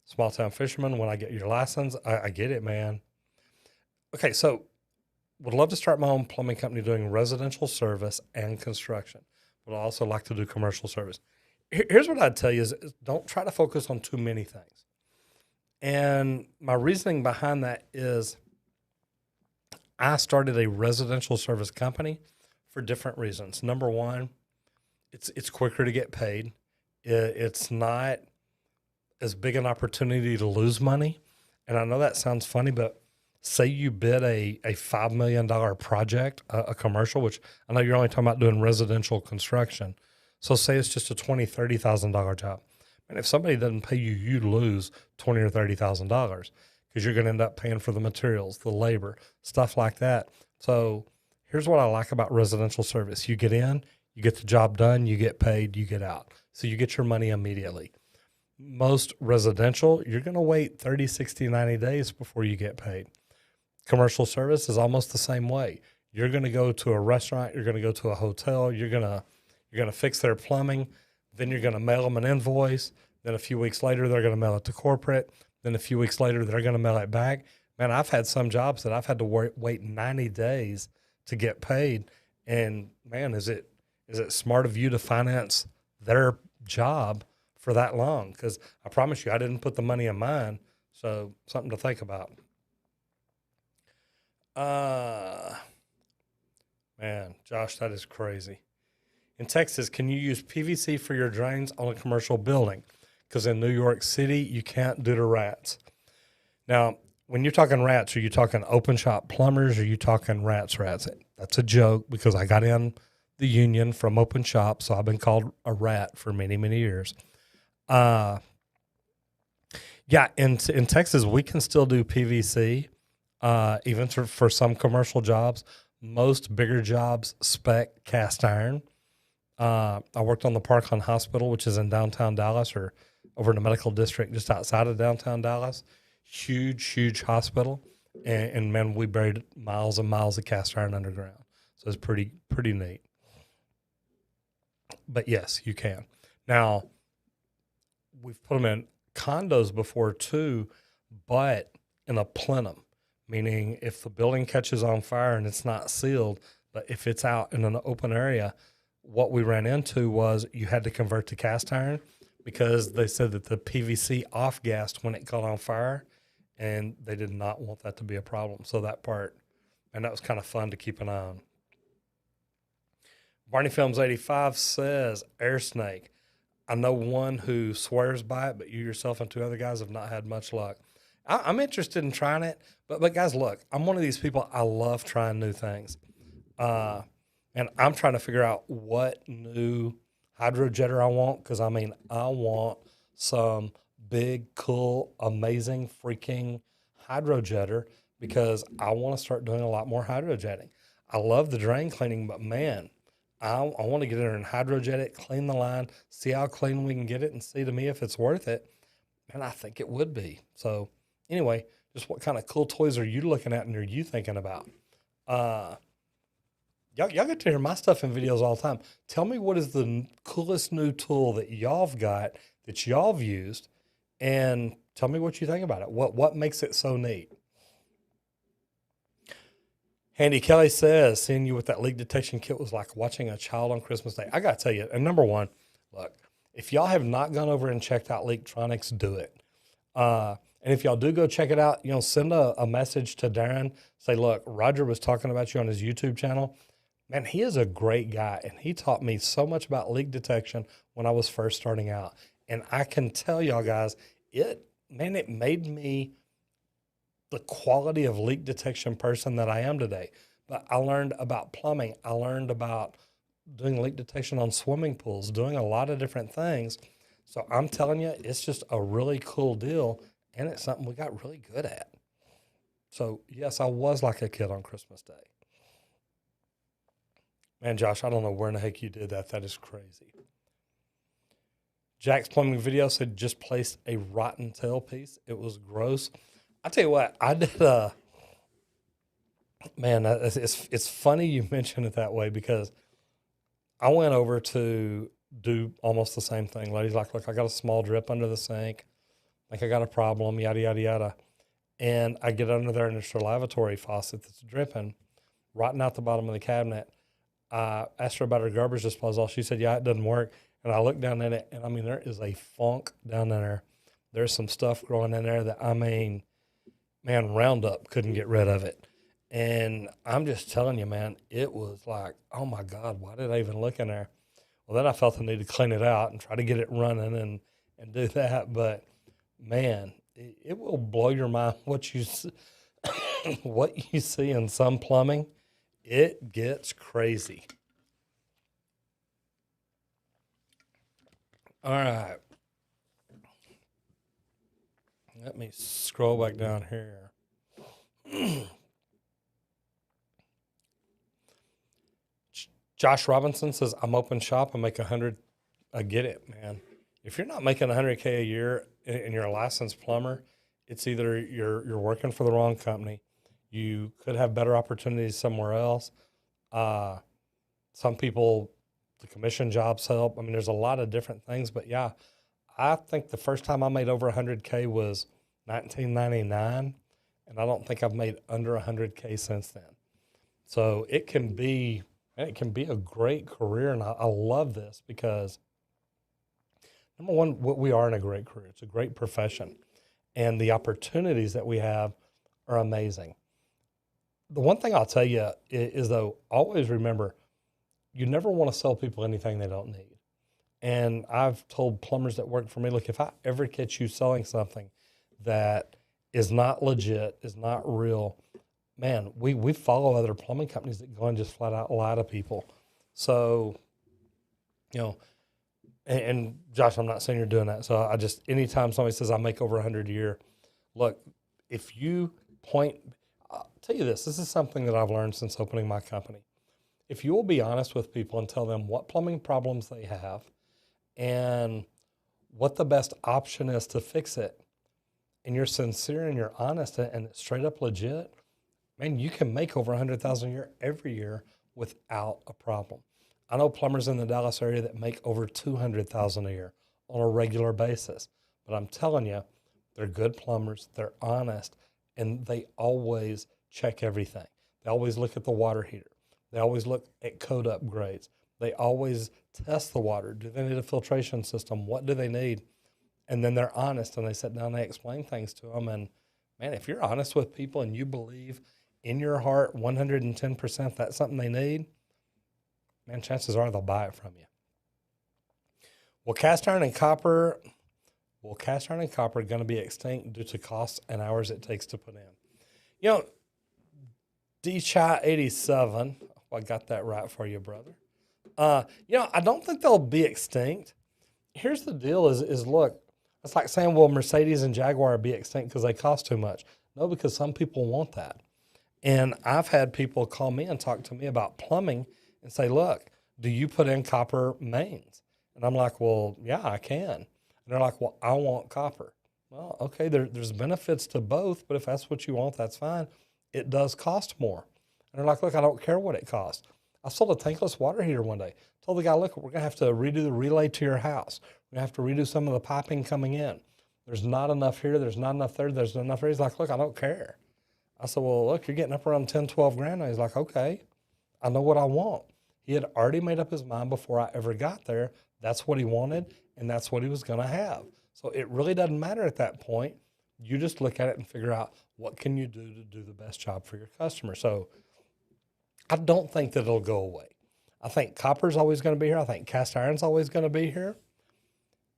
Small town fisherman, when I get your license, I get it, man. Okay, so would love to start my own plumbing company doing residential service and construction. Would also like to do commercial service. Here's what I'd tell you is don't try to focus on too many things. And my reasoning behind that is I started a residential service company for different reasons. Number one, it's quicker to get paid. It's not as big an opportunity to lose money. And I know that sounds funny, but say you bid a $5 million project, a commercial, which I know you're only talking about doing residential construction. So say it's just a $20,000, $30,000 job. And if somebody doesn't pay you, you lose $20,000 or $30,000 because you're going to end up paying for the materials, the labor, stuff like that. So here's what I like about residential service. You get in, you get the job done, you get paid, you get out. So you get your money immediately. Most residential, you're going to wait 30, 60, 90 days before you get paid. Commercial service is almost the same way. You're going to go to a restaurant, you're going to go to a hotel, you're going to fix their plumbing, then you're going to mail them an invoice, then a few weeks later they're going to mail it to corporate, then a few weeks later they're going to mail it back. Man, I've had some jobs that I've had to wait 90 days to get paid, and man, is it smart of you to finance their job for that long? Because I promise you, I didn't put the money in mine. So something to think about. Man, Josh, that is crazy. In Texas, can you use PVC for your drains on a commercial building? Because in New York City, you can't due to rats. Now, when you're talking rats, are you talking open shop plumbers? Or are you talking rats? That's a joke because I got in the union from open shop, so I've been called a rat for many, many years. Yeah, in Texas, we can still do PVC, even for some commercial jobs. Most bigger jobs spec cast iron. I worked on the Parkland Hospital, which is in downtown Dallas, or over in the medical district just outside of downtown Dallas. Huge, huge hospital. And man, we buried miles and miles of cast iron underground. So it's pretty neat. But yes, you can. Now, we've put them in condos before too, but in a plenum, meaning if the building catches on fire and it's not sealed, but if it's out in an open area, what we ran into was you had to convert to cast iron because they said that the PVC off-gassed when it caught on fire, and they did not want that to be a problem. So that part, and that was kind of fun to keep an eye on. Barney Films 85 says, air snake. I know one who swears by it, but you yourself and two other guys have not had much luck. I'm interested in trying it, but guys, look, I'm one of these people, I love trying new things. And I'm trying to figure out what new hydrojetter I want, because, I mean, I want some big, cool, amazing freaking hydrojetter because I want to start doing a lot more hydrojetting. I love the drain cleaning, but, man, I want to get in there and hydrojet it, clean the line, see how clean we can get it, and see to me if it's worth it. And I think it would be. So anyway, just what kind of cool toys are you looking at and are you thinking about? Y'all get to hear my stuff in videos all the time. Tell me what is the coolest new tool that y'all have got that y'all have used, and tell me what you think about it. What makes it so neat? Handy Kelly says, seeing you with that leak detection kit was like watching a child on Christmas Day. I got to tell you, and number one, look, if y'all have not gone over and checked out Leaktronics, do it. And if y'all do go check it out, send a message to Darren. Say, look, Roger was talking about you on his YouTube channel. Man, he is a great guy, and he taught me so much about leak detection when I was first starting out. And I can tell y'all guys, it made me the quality of leak detection person that I am today. But I learned about plumbing. I learned about doing leak detection on swimming pools, doing a lot of different things. So I'm telling you, it's just a really cool deal, and it's something we got really good at. So yes, I was like a kid on Christmas Day. Man, Josh, I don't know where in the heck you did that. That is crazy. Jack's plumbing video said just placed a rotten tailpiece. It was gross. I tell you what, I did man, it's funny you mention it that way because I went over to do almost the same thing. Lady's like, look, I got a small drip under the sink. Like I got a problem, yada, yada, yada. And I get under there and it's a lavatory faucet that's dripping, rotting out the bottom of the cabinet. I asked her about her garbage disposal. She said, yeah, it doesn't work. And I looked down in it, and I mean, there is a funk down in there. There's some stuff growing in there that, I mean, man, Roundup couldn't get rid of it. And I'm just telling you, man, it was like, oh my God, why did I even look in there? Well, then I felt the need to clean it out and try to get it running and do that. But man, it will blow your mind what you what you see in some plumbing. It gets crazy. All right. Let me scroll back down here. Josh Robinson says, I'm open shop and make 100. I get it, man. If you're not making 100K a year and you're a licensed plumber, it's either you're working for the wrong company. You could have better opportunities somewhere else. Some people, the commission jobs help. I mean, there's a lot of different things, but yeah, I think the first time I made over 100K was 1999, and I don't think I've made under 100K since then. So it can be a great career, and I love this because, number one, we are in a great career. It's a great profession, and the opportunities that we have are amazing. The one thing I'll tell you is though, always remember, you never want to sell people anything they don't need. And I've told plumbers that work for me, look, if I ever catch you selling something that is not legit, is not real, man, we follow other plumbing companies that go and just flat out lie to people. So, you know, and Josh, I'm not saying you're doing that. So I just, anytime somebody says I make over 100 a year, look, if you point, I'll tell you this is something that I've learned since opening my company. If you will be honest with people and tell them what plumbing problems they have and what the best option is to fix it, and you're sincere and you're honest and it's straight up legit, man, you can make over 100,000 a year every year without a problem. I know plumbers in the Dallas area that make over 200,000 a year on a regular basis, but I'm telling you, they're good plumbers, they're honest, and they always check everything. They always look at the water heater. They always look at code upgrades. They always test the water. Do they need a filtration system? What do they need? And then they're honest and they sit down and they explain things to them. And man, if you're honest with people and you believe in your heart 110% that's something they need, man, chances are they'll buy it from you. Will cast iron and copper going to be extinct due to costs and hours it takes to put in? You know, D-Chai 87, I got that right for you, brother. You know, I don't think they'll be extinct. Here's the deal is look, it's like saying, will Mercedes and Jaguar be extinct because they cost too much? No, because some people want that. And I've had people call me and talk to me about plumbing and say, look, do you put in copper mains? And I'm like, well, yeah, I can. And they're like, well, I want copper. Well, okay, there's benefits to both, but if that's what you want, that's fine. It does cost more. And they're like, look, I don't care what it costs. I sold a tankless water heater one day. Told the guy, look, we're going to have to redo the relay to your house. We're going to have to redo some of the piping coming in. There's not enough here. There's not enough there. There's not enough there. He's like, look, I don't care. I said, well, look, you're getting up around 10, 12 grand. And he's like, okay, I know what I want. He had already made up his mind before I ever got there. That's what he wanted, and that's what he was going to have. So it really doesn't matter at that point. You just look at it and figure out what can you do to do the best job for your customer. So I don't think that it'll go away. I think copper's always going to be here. I think cast iron's always going to be here.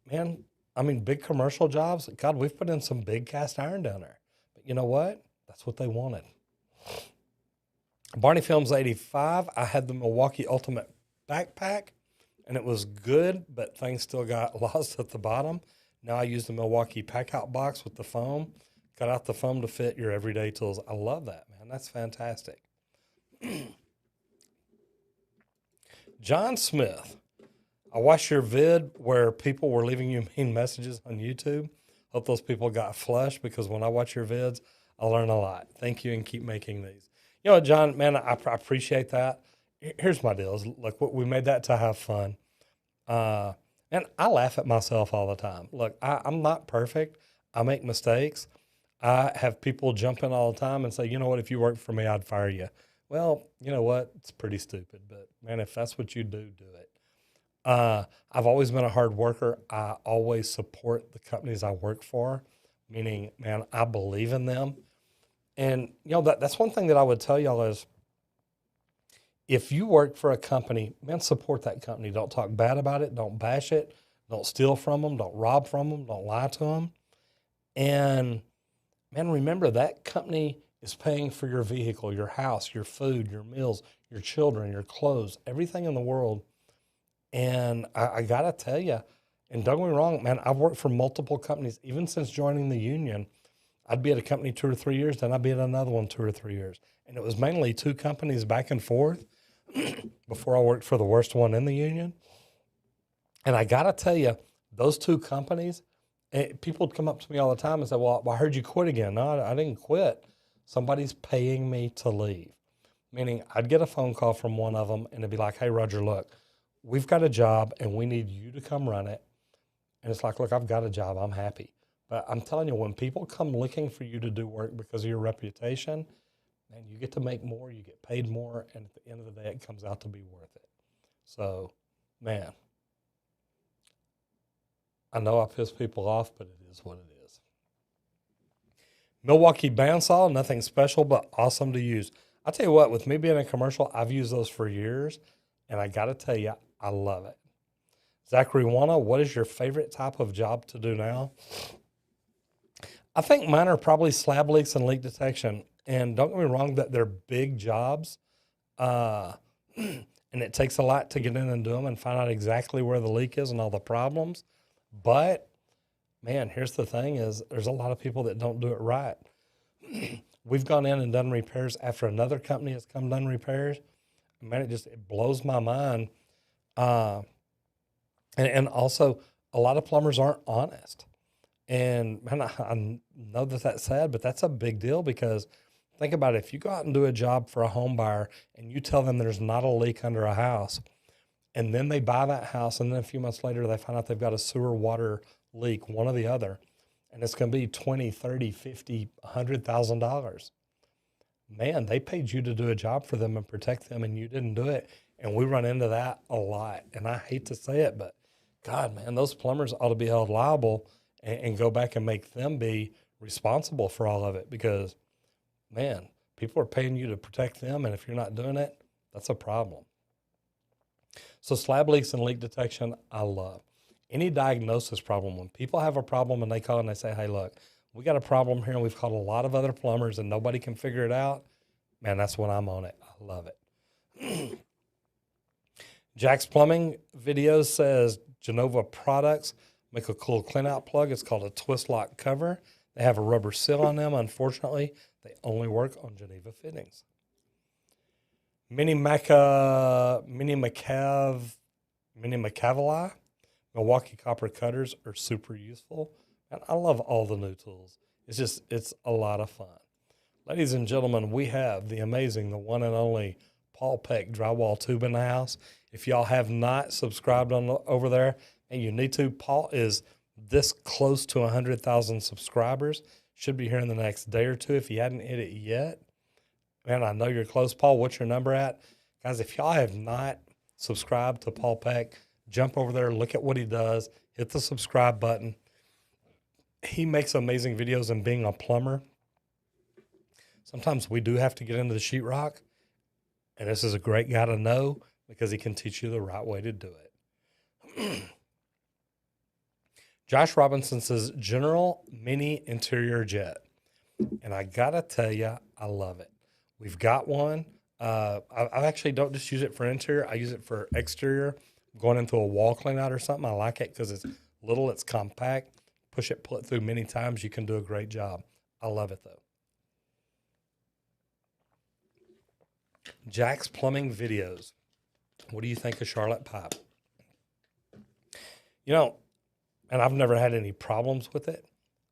Man, I mean, big commercial jobs, God, we've put in some big cast iron down there. But you know what? That's what they wanted. Barney Films 85, I had the Milwaukee Ultimate backpack, and it was good, but things still got lost at the bottom. Now I use the Milwaukee pack-out box with the foam. Cut out the foam to fit your everyday tools. I love that, man. That's fantastic. John Smith, I watched your vid where people were leaving you mean messages on YouTube. Hope those people got flushed because when I watch your vids, I learn a lot. Thank you and keep making these. You know, John, man, I appreciate that. Here's my deal. Look, we made that to have fun. And I laugh at myself all the time. Look, I'm not perfect. I make mistakes. I have people jump in all the time and say, you know what, if you worked for me, I'd fire you. Well, you know what? It's pretty stupid. But, man, if that's what you do, do it. I've always been a hard worker. I always support the companies I work for, meaning, man, I believe in them. And, you know, that's one thing that I would tell y'all is if you work for a company, man, support that company. Don't talk bad about it. Don't bash it. Don't steal from them. Don't rob from them. Don't lie to them. And, man, remember that company is paying for your vehicle, your house, your food, your meals, your children, your clothes, everything in the world. And I got to tell you, and don't get me wrong, man, I've worked for multiple companies. Even since joining the union, I'd be at a company 2 or 3 years, then I'd be at another one 2 or 3 years. And it was mainly 2 companies back and forth before I worked for the worst one in the union. And I got to tell you, those 2 companies, people would come up to me all the time and say, well, I heard you quit again. No, I didn't quit. Somebody's paying me to leave. Meaning I'd get a phone call from one of them and it'd be like, hey, Roger, look, we've got a job and we need you to come run it. And it's like, look, I've got a job. I'm happy. But I'm telling you, when people come looking for you to do work because of your reputation, man, you get to make more, you get paid more, and at the end of the day, it comes out to be worth it. So, man, I know I piss people off, but it is what it is. Milwaukee bandsaw, nothing special, but awesome to use. I'll tell you what, with me being a commercial, I've used those for years, and I got to tell you, I love it. Zachary Wana, what is your favorite type of job to do now? I think mine are probably slab leaks and leak detection. And don't get me wrong, that they're big jobs. And it takes a lot to get in and do them and find out exactly where the leak is and all the problems. But, man, here's the thing is there's a lot of people that don't do it right. We've gone in and done repairs after another company has come done repairs. Man, it blows my mind. And also, a lot of plumbers aren't honest. And, man, I know that that's sad, but that's a big deal because think about it. If you go out and do a job for a home buyer and you tell them there's not a leak under a house, and then they buy that house, and then a few months later they find out they've got a sewer water leak, one or the other, and it's going to be $20, $30, $50, $100,000. Man, they paid you to do a job for them and protect them, and you didn't do it. And we run into that a lot. And I hate to say it, but God, man, those plumbers ought to be held liable and go back and make them be responsible for all of it because, man, people are paying you to protect them, and if you're not doing it, that's a problem. So slab leaks and leak detection, I love. Any diagnosis problem, when people have a problem and they call and they say, hey, look, we got a problem here and we've called a lot of other plumbers and nobody can figure it out, man, that's when I'm on it. I love it. Jack's Plumbing Videos says Genova Products make a cool clean-out plug. It's called a twist lock cover. They have a rubber seal on them. Unfortunately, they only work on Geneva fittings. Mini Macaveli, Milwaukee copper cutters are super useful. And I love all the new tools. It's a lot of fun. Ladies and gentlemen, we have the amazing, the one and only Paul Peck drywall tube in the house. If y'all have not subscribed over there, and you need to, Paul is this close to 100,000 subscribers. Should be here in the next day or two if you hadn't hit it yet. Man, I know you're close. Paul, what's your number at? Guys, if y'all have not subscribed to Paul Peck, jump over there, look at what he does, hit the subscribe button. He makes amazing videos, and being a plumber, sometimes we do have to get into the sheetrock, and this is a great guy to know because he can teach you the right way to do it. Josh Robinson says, General Mini Interior Jet. And I got to tell you, I love it. We've got one. I actually don't just use it for interior. I use it for exterior. Going into a wall clean out or something, I like it because it's little, it's compact. Pull it through many times. You can do a great job. I love it, though. Jack's Plumbing Videos. What do you think of Charlotte Pipe? You know, and I've never had any problems with it.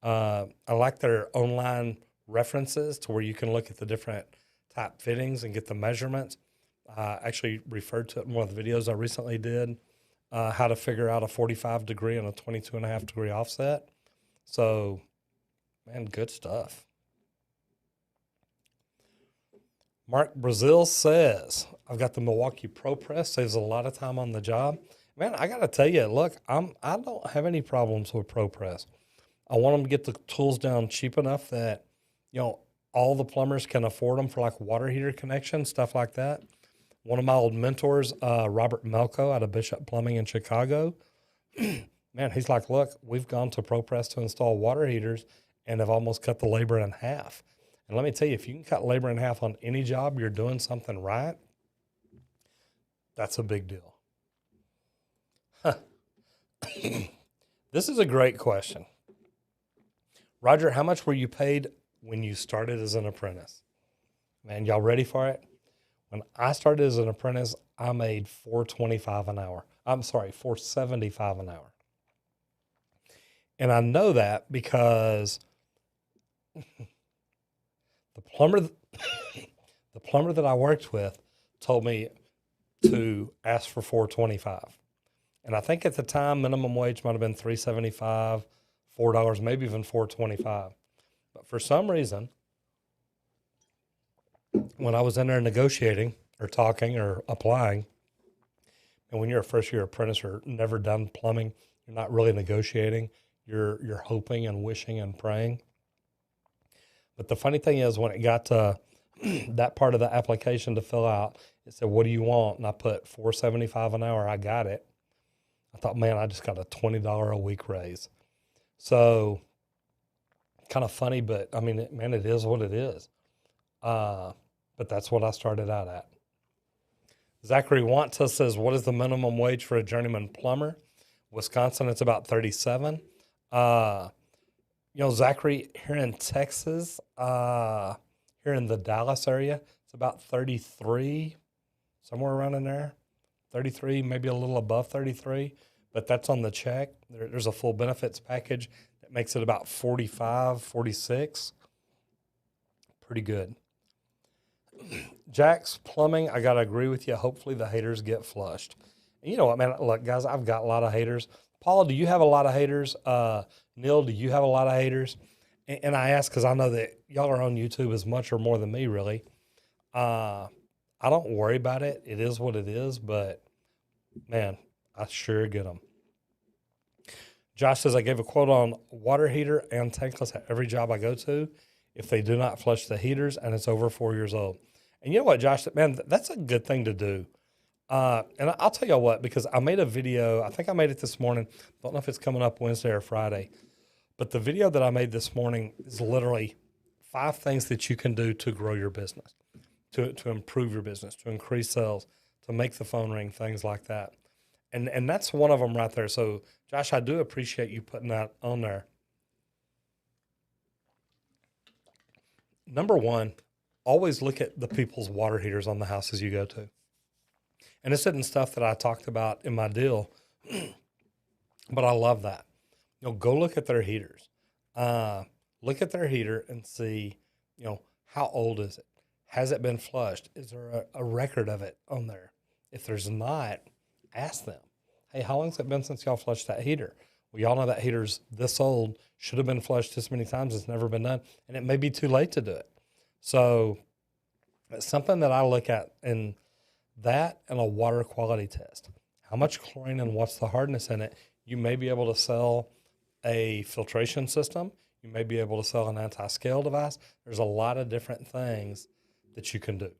I like their online references to where you can look at the different type fittings and get the measurements. I actually referred to it in one of the videos I recently did, how to figure out a 45 degree and a 22.5 degree offset. So, man, good stuff. Mark Brazil says, I've got the Milwaukee Pro Press, saves a lot of time on the job. Man, I got to tell you, look, I don't have any problems with Pro Press. I want them to get the tools down cheap enough that, all the plumbers can afford them for like water heater connections, stuff like that. One of my old mentors, Robert Melko out of Bishop Plumbing in Chicago, man, he's like, look, we've gone to Pro Press to install water heaters and have almost cut the labor in half. And let me tell you, if you can cut labor in half on any job, you're doing something right. That's a big deal. This is a great question. Roger, how much were you paid when you started as an apprentice? Man, y'all ready for it? When I started as an apprentice, I made $4.25 an hour. I'm sorry, $4.75 an hour. And I know that because the plumber that I worked with told me to ask for $4.25. And I think at the time, minimum wage might have been $3.75, $4, maybe even $4.25. But for some reason, when I was in there negotiating or talking or applying, and when you're a first year apprentice or never done plumbing, you're not really negotiating. You're hoping and wishing and praying. But the funny thing is, when it got to that part of the application to fill out, it said, "What do you want?" And I put $4.75 an hour. I got it. I thought, man, I just got a $20 a week raise. So kind of funny, but I mean, man, it is what it is. But that's what I started out at. Zachary Wanta says, what is the minimum wage for a journeyman plumber? Wisconsin, it's about 37. Zachary, here in Texas, here in the Dallas area, it's about 33, somewhere around in there. 33, maybe a little above 33, but that's on the check. There's a full benefits package that makes it about 45, 46. Pretty good. Jack's Plumbing, I got to agree with you. Hopefully the haters get flushed. And you know what, man? Look, guys, I've got a lot of haters. Paula, do you have a lot of haters? Neil, do you have a lot of haters? And I ask because I know that y'all are on YouTube as much or more than me, really. I don't worry about it. It is what it is, but man, I sure get them. Josh says, I gave a quote on water heater and tankless at every job I go to if they do not flush the heaters and it's over 4 years old. And you know what, Josh, man, that's a good thing to do. And I'll tell you what, because I made a video, I think I made it this morning. Don't know if it's coming up Wednesday or Friday, but the video that I made this morning is literally 5 things that you can do to grow your business, to improve your business, to increase sales, to make the phone ring, things like that. And that's one of them right there. So, Josh, I do appreciate you putting that on there. Number one, always look at the people's water heaters on the houses you go to. And this isn't stuff that I talked about in my deal, but I love that. Go look at their heaters. Look at their heater and see, how old is it? Has it been flushed? Is there a record of it on there? If there's not, ask them, hey, how long has it been since y'all flushed that heater? Well, y'all know that heater's this old, should have been flushed this many times, it's never been done, and it may be too late to do it. So it's something that I look at in that and a water quality test. How much chlorine and what's the hardness in it? You may be able to sell a filtration system. You may be able to sell an anti-scale device. There's a lot of different things that you can do.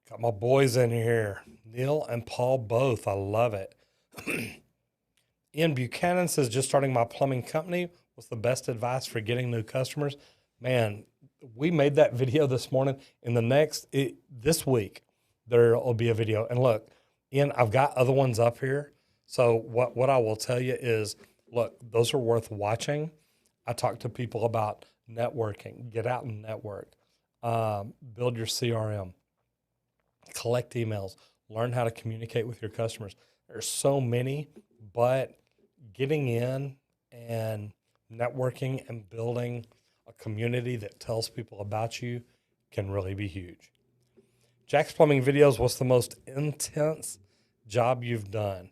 Got my boys in here, Neil and Paul both. I love it. Ian Buchanan says, just starting my plumbing company. What's the best advice for getting new customers? Man, we made that video this morning. In this week, there will be a video. And look, Ian, I've got other ones up here. So what I will tell you is, look, those are worth watching. I talk to people about networking. Get out and network. Build your CRM. collect emails, learn how to communicate with your customers. There's so many, but getting in and networking and building a community that tells people about you can really be huge. Jack's Plumbing Videos, what's the most intense job you've done?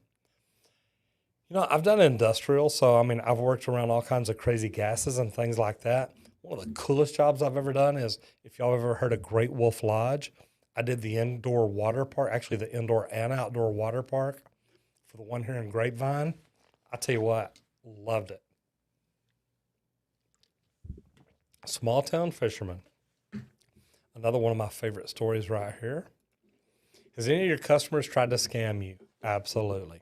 You know, I've done industrial, so I mean, I've worked around all kinds of crazy gases and things like that. One of the coolest jobs I've ever done is, if y'all ever heard of Great Wolf Lodge, I did the indoor water park, actually the indoor and outdoor water park for the one here in Grapevine. I tell you what, loved it. Small town fisherman. Another one of my favorite stories right here. Has any of your customers tried to scam you? Absolutely.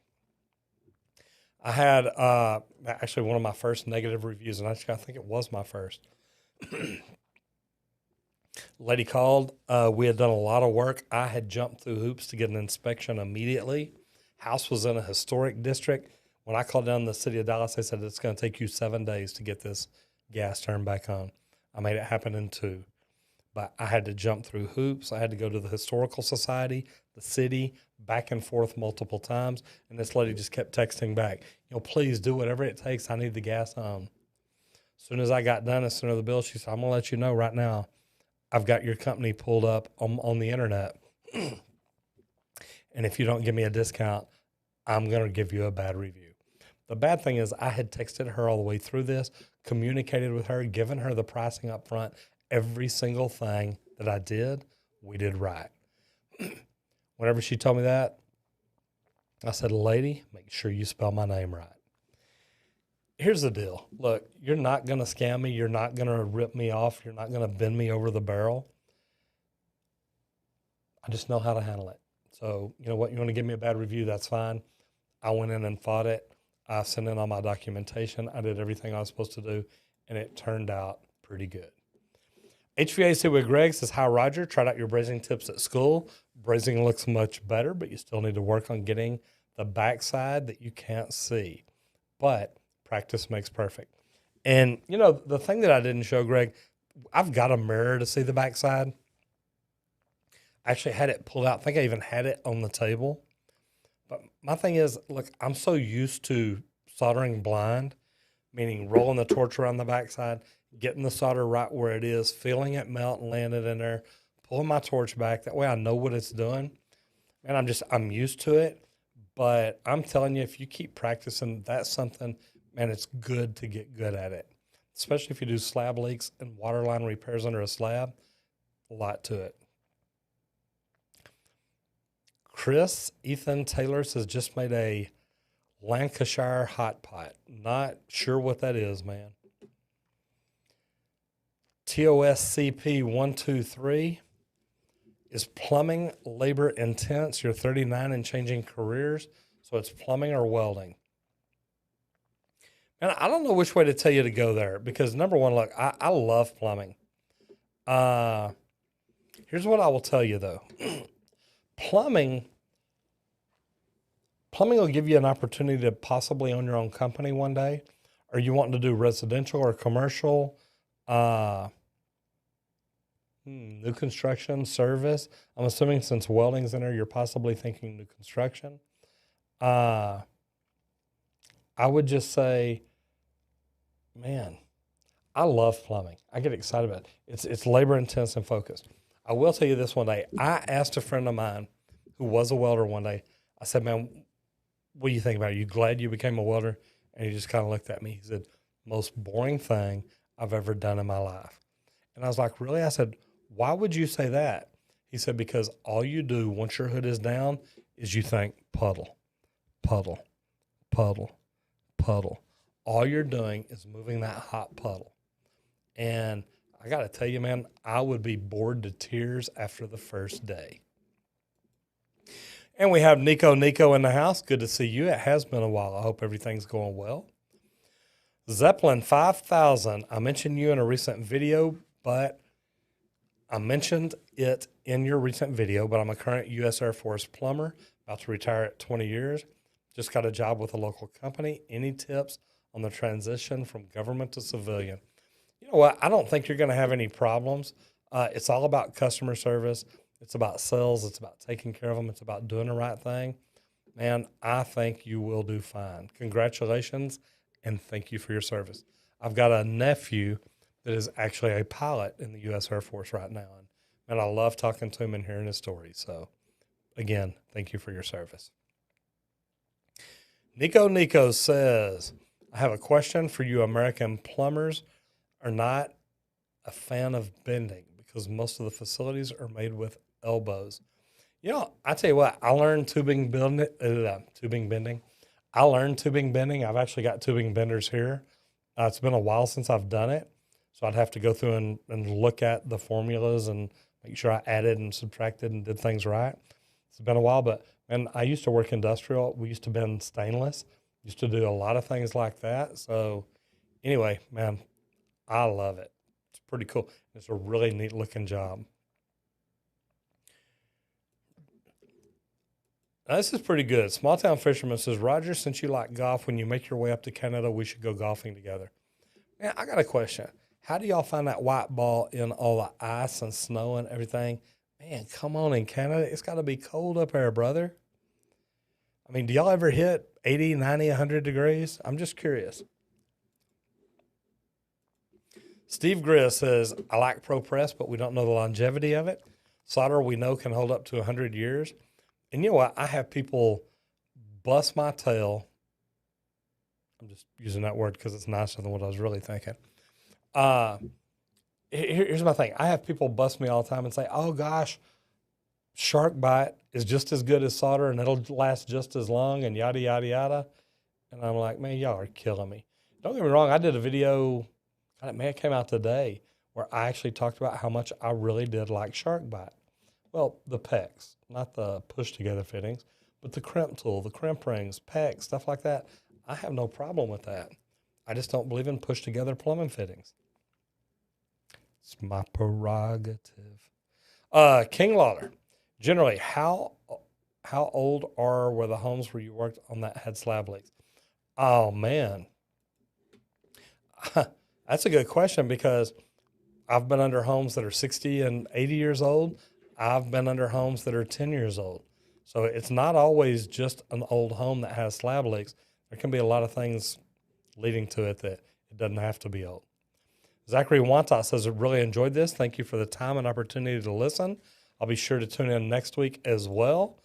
I had actually one of my first negative reviews, and actually I think it was my first. Lady called. We had done a lot of work. I had jumped through hoops to get an inspection immediately. House was in a historic district. When I called down the city of Dallas, they said it's going to take you 7 days to get this gas turned back on. I made it happen in 2. But I had to jump through hoops. I had to go to the historical society, the city, back and forth multiple times. And this lady just kept texting back, please do whatever it takes. I need the gas on. As soon as I got done, as soon as the bill, she said, I'm going to let you know right now, I've got your company pulled up on the internet. And if you don't give me a discount, I'm going to give you a bad review. The bad thing is I had texted her all the way through this, communicated with her, given her the pricing up front. Every single thing that I did, we did right. Whenever she told me that, I said, lady, make sure you spell my name right. Here's the deal. Look, you're not going to scam me. You're not going to rip me off. You're not going to bend me over the barrel. I just know how to handle it. So, you know what? You want to give me a bad review? That's fine. I went in and fought it. I sent in all my documentation. I did everything I was supposed to do, and it turned out pretty good. HVAC with Greg says, hi, Roger. Tried out your brazing tips at school. Brazing looks much better, but you still need to work on getting the backside that you can't see. But practice makes perfect. And, the thing that I didn't show, Greg, I've got a mirror to see the backside. I actually had it pulled out. I think I even had it on the table. But my thing is, look, I'm so used to soldering blind, meaning rolling the torch around the backside, getting the solder right where it is, feeling it melt and land it in there, pulling my torch back. That way I know what it's doing. And I'm used to it. But I'm telling you, if you keep practicing, that's something, man, it's good to get good at it. Especially if you do slab leaks and water line repairs under a slab, a lot to it. Chris Ethan Taylor says, just made a Lancashire hot pot. Not sure what that is, man. TOSCP123, is plumbing labor intense? You're 39 and changing careers, so it's plumbing or welding. And I don't know which way to tell you to go there, because number one, look, I love plumbing. Here's what I will tell you though. Plumbing will give you an opportunity to possibly own your own company one day. Are you wanting to do residential or commercial? New construction, service. I'm assuming since welding's in there, you're possibly thinking new construction. I would just say, man, I love plumbing. I get excited about it. It's labor intense and focused. I will tell you this one day. I asked a friend of mine who was a welder one day. I said, man, what do you think about it? Are you glad you became a welder? And he just kind of looked at me. He said, most boring thing I've ever done in my life. And I was like, really? I said, why would you say that? He said, because all you do once your hood is down is you think puddle, puddle, puddle, puddle. All you're doing is moving that hot puddle. And I got to tell you, man, I would be bored to tears after the first day. And we have Nico in the house. Good to see you. It has been a while. I hope everything's going well. Zeppelin 5000. I mentioned you in a recent video, but I'm a current U.S. Air Force plumber, about to retire at 20 years. Just got a job with a local company. Any tips on the transition from government to civilian? You know what? I don't think you're going to have any problems. It's all about customer service. It's about sales. It's about taking care of them. It's about doing the right thing. Man, I think you will do fine. Congratulations, and thank you for your service. I've got a nephew that is actually a pilot in the U.S. Air Force right now, and I love talking to him and hearing his story. So, again, thank you for your service. Nico says, I have a question for you American plumbers. Are not a fan of bending because most of the facilities are made with elbows. You know, I tell you what, I learned tubing bending. I learned tubing bending. I've actually got tubing benders here. It's been a while since I've done it, so I'd have to go through and look at the formulas and make sure I added and subtracted and did things right. It's been a while, but and I used to work industrial. We used to bend stainless. Used to do a lot of things like that. So anyway, man, I love it. It's pretty cool. It's a really neat looking job. Now, this is pretty good. Small Town Fisherman says, Roger, since you like golf, when you make your way up to Canada, we should go golfing together. Man, I got a question. How do y'all find that white ball in all the ice and snow and everything? Man, come on, in Canada, it's got to be cold up there, brother. I mean, do y'all ever hit 80, 90, 100 degrees? I'm just curious. Steve Griss says, I like ProPress, but we don't know the longevity of it. Solder we know can hold up to 100 years. And you know what? I have people bust my tail. I'm just using that word because it's nicer than what I was really thinking. Here's my thing. I have people bust me all the time and say, oh, gosh, shark bite is just as good as solder and it'll last just as long and yada, yada, yada. And I'm like, man, y'all are killing me. Don't get me wrong. I did a video, it came out today, where I actually talked about how much I really did like shark bite. Well, the pecs, not the push-together fittings, but the crimp tool, the crimp rings, pecs, stuff like that. I have no problem with that. I just don't believe in push-together plumbing fittings. It's my prerogative. King Lauder, generally, how old were the homes where you worked on that had slab leaks? Oh, man. That's a good question because I've been under homes that are 60 and 80 years old. I've been under homes that are 10 years old. So it's not always just an old home that has slab leaks. There can be a lot of things leading to it that it doesn't have to be old. Zachary Wanta says, I really enjoyed this. Thank you for the time and opportunity to listen. I'll be sure to tune in next week as well.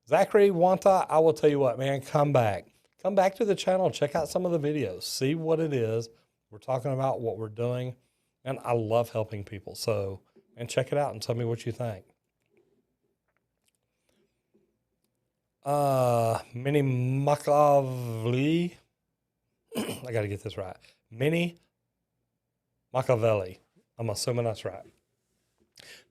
Zachary Wanta, I will tell you what, man, come back. Come back to the channel. Check out some of the videos. See what it is. We're talking about what we're doing. And I love helping people. So, and check it out and tell me what you think. Minnie Machiavelli. I got to get this right. Minnie Machiavelli. I'm assuming that's right.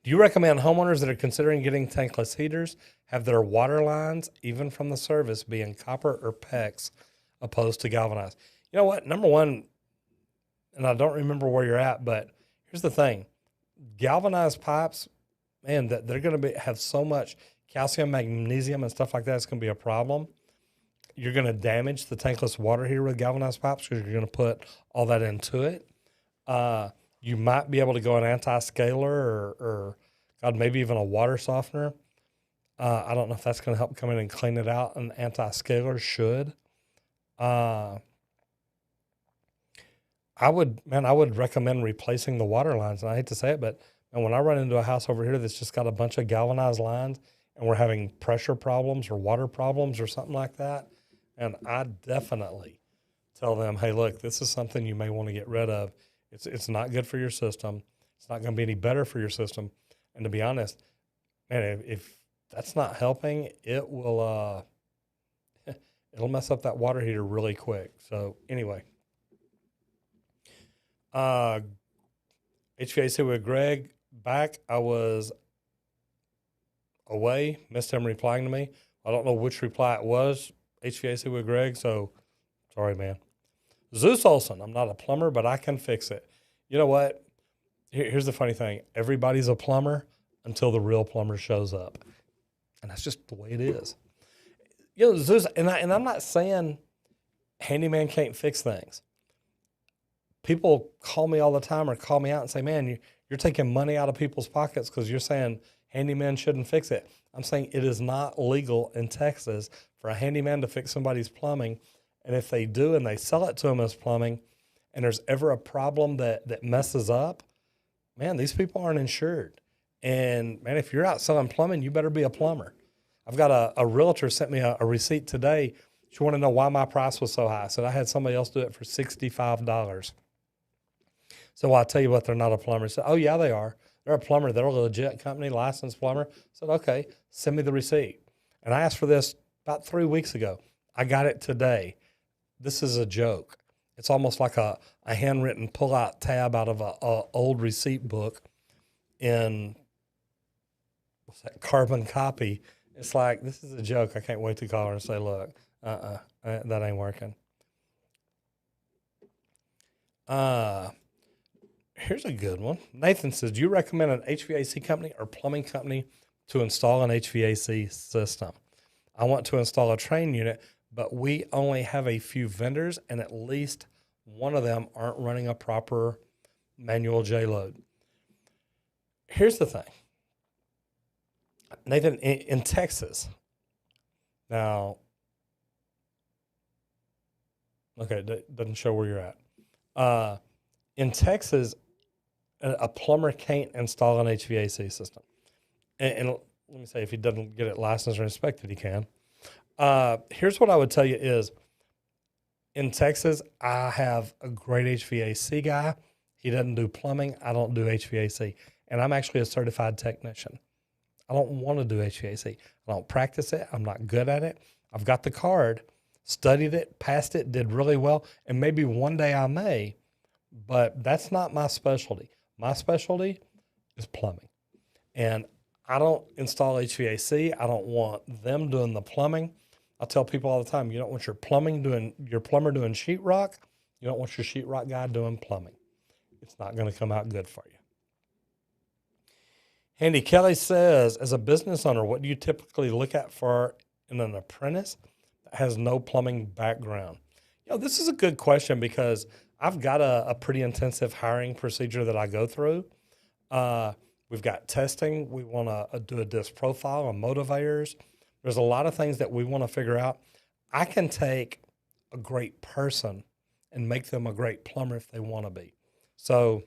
Do you recommend homeowners that are considering getting tankless heaters have their water lines, even from the service, being copper or PEX opposed to galvanized? You know what? Number one, and I don't remember where you're at, but here's the thing. Galvanized pipes, man, they're going to have so much calcium, magnesium, and stuff like that. It's going to be a problem. You're going to damage the tankless water heater with galvanized pipes because you're going to put all that into it. You might be able to go an anti-scaler or God, maybe even a water softener. I don't know if that's going to help come in and clean it out. An anti-scaler should. I would recommend replacing the water lines. And I hate to say it, but when I run into a house over here that's just got a bunch of galvanized lines and we're having pressure problems or water problems or something like that, and I definitely tell them, hey, look, this is something you may want to get rid of. It's not good for your system. It's not going to be any better for your system. And to be honest, man, if that's not helping, it will it'll mess up that water heater really quick. So anyway, HVAC with Greg back. I was away, missed him replying to me. I don't know which reply it was. HVAC with Greg. So sorry, man. Zeus Olson, I'm not a plumber, but I can fix it. You know what? Here's the funny thing. Everybody's a plumber until the real plumber shows up. And that's just the way it is. You know, Zeus, and I'm not saying handyman can't fix things. People call me all the time or call me out and say, man, you're taking money out of people's pockets because you're saying handyman shouldn't fix it. I'm saying it is not legal in Texas for a handyman to fix somebody's plumbing. And if they do and they sell it to them as plumbing and there's ever a problem that messes up, man, these people aren't insured. And man, if you're out selling plumbing, you better be a plumber. I've got a realtor sent me a receipt today. She wanted to know why my price was so high. I said I had somebody else do it for $65. So I'll tell you what, they're not a plumber. She said, oh yeah, they are. They're a plumber. They're a legit company, licensed plumber. I said, okay, send me the receipt. And I asked for this about 3 weeks ago. I got it today. This is a joke. It's almost like a handwritten pull-out tab out of a old receipt book in what's that, carbon copy. It's like, this is a joke. I can't wait to call her and say, look, that ain't working. Here's a good one. Nathan says, do you recommend an HVAC company or plumbing company to install an HVAC system? I want to install a train unit, but we only have a few vendors and at least one of them aren't running a proper manual J-load. Here's the thing. Nathan, in Texas, now, okay, that doesn't show where you're at. In Texas, a plumber can't install an HVAC system. And let me say, if he doesn't get it licensed or inspected, he can. Here's what I would tell you is, in Texas, I have a great HVAC guy. He doesn't do plumbing. I don't do HVAC. And I'm actually a certified technician. I don't want to do HVAC. I don't practice it. I'm not good at it. I've got the card, studied it, passed it, did really well, and maybe one day I may, but that's not my specialty. My specialty is plumbing. And I don't install HVAC. I don't want them doing the plumbing. I tell people all the time, you don't want your plumber doing sheetrock. You don't want your sheetrock guy doing plumbing. It's not going to come out good for you. Andy Kelly says, as a business owner, what do you typically look at for in an apprentice that has no plumbing background? This is a good question because I've got a pretty intensive hiring procedure that I go through. We've got testing. We want to do a disc profile on motivators. There's a lot of things that we want to figure out. I can take a great person and make them a great plumber if they want to be. So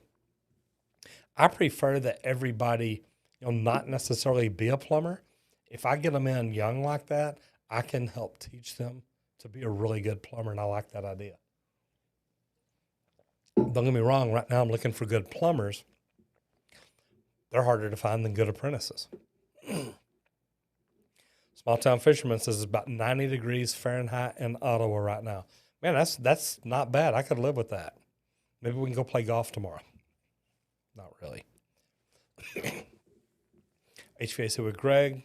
I prefer that everybody, not necessarily be a plumber. If I get them in young like that, I can help teach them to be a really good plumber, and I like that idea. Don't get me wrong, right now I'm looking for good plumbers. They're harder to find than good apprentices. Small Town Fisherman says it's about 90 degrees Fahrenheit in Ottawa right now. Man, that's not bad. I could live with that. Maybe we can go play golf tomorrow. Not really. HVAC with Greg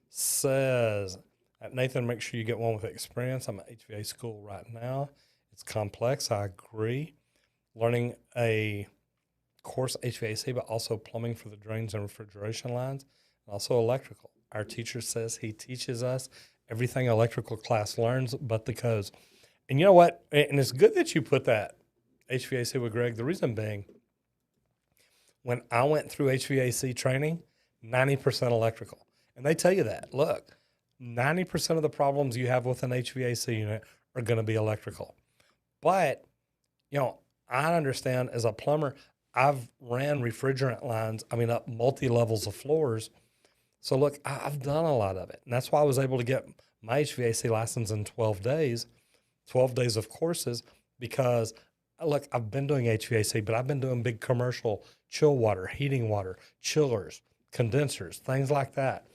says, Nathan, make sure you get one with experience. I'm at HVAC school right now. It's complex. I agree. Learning a course HVAC, but also plumbing for the drains and refrigeration lines, and also electrical. Our teacher says he teaches us everything electrical class learns but the codes. And you know what? And it's good that you put that, HVAC with Greg. The reason being, when I went through HVAC training, 90% electrical. And they tell you that. Look, 90% of the problems you have with an HVAC unit are going to be electrical. But, I understand as a plumber, I've ran refrigerant lines, up multi-levels of floors. So look, I've done a lot of it. And that's why I was able to get my HVAC license in 12 days of courses, because look, I've been doing HVAC, but I've been doing big commercial chill water, heating water, chillers, condensers, things like that.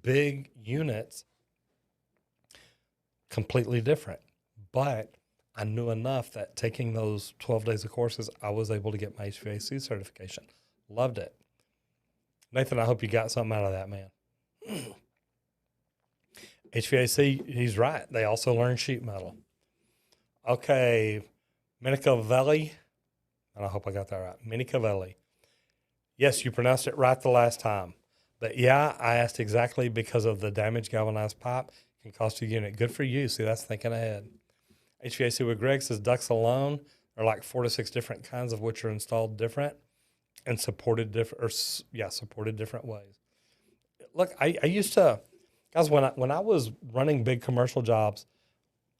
Big units, completely different. But I knew enough that taking those 12 days of courses, I was able to get my HVAC certification. Loved it. Nathan, I hope you got something out of that, man. HVAC, he's right. They also learn sheet metal. Okay, Minicavelli, and I hope I got that right. Minicavelli. Yes, you pronounced it right the last time. But yeah, I asked exactly because of the damaged galvanized pipe. Can cost you a unit. Good for you. See, that's thinking ahead. HVAC with Greg says ducts alone are like 4 to 6 different kinds of which are installed different and supported different ways. look, I used to, guys, when I was running big commercial jobs,